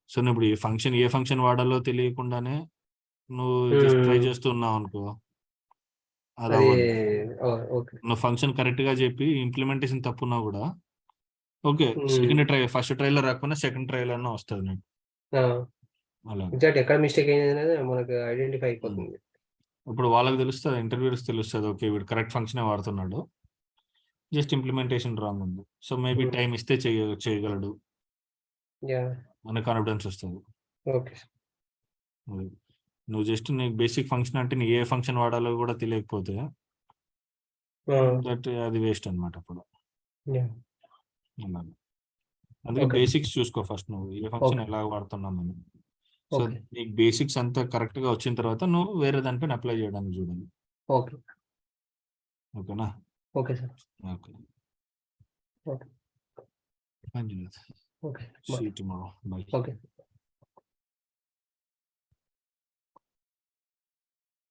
సో నువ్వు ఇప్పుడు ఏ ఫంక్షన్ వాడాలో తెలియకుండానే నువ్వు జస్ట్ ట్రై చేస్తూ ఉన్నావు అనుకో, అది అది అవ్వదు. ఓకే. నువ్వు ఫంక్షన్ కరెక్ట్ గా చెప్పి ఇంప్లిమెంటేషన్ తప్పున్నా కూడా ఓకే, ఉమ్, ఫస్ట్ ట్రైలో రాకపోయినా సెకండ్ ట్రైలో అన్నా వస్తుంది నీకు. ఆ, అలా ఎగ్జాక్ట్ ఎక్కడ మిస్టేక్ అయింది అనేది మనకు ఐడెంటిఫై ఉమ్. అయిపోతుంది. ఇప్పుడు వాళ్ళకి తెలుస్తుంది, ఇంటర్వ్యూస్ తెలుస్తుంది, ఓకే వీడు కరెక్ట్ ఫంక్షనే వాడుతున్నాడు, జస్ట్ ఇంప్లిమెంటేషన్ రాంగ్ ఉంది. సో మేబీ టైం ఇస్తే చేయగలడు యా. అనే కాన్ఫిడెన్స్ వస్తుంది. ఓకే. అది. నువ్వు జస్ట్ నీకు బేసిక్ ఫంక్షన్ అంటే నీ ఏ ఫంక్షన్ వాడాలో కూడా తెలియకపోతే అది వేస్ట్ అనమాట అప్పుడు. యా. అలా. అందుకే ఓకే. బేసిక్స్ చూసుకో ఫస్ట్, నువ్వు ఏ ఫంక్షన్ ఓకే. ఎలా వాడుతున్నామని. So okay. నీకు బేసిక్స్ అంతా కరెక్ట్ గా వచ్చిన తర్వాత నువ్వు వేరే దానిపైన అప్లై చేయడానికి చూడండి. ఓకే. ఓకేనా? Okay sir. ఓకే. ఓకే. మంచిది. Okay. See you tomorrow. Bye. Okay.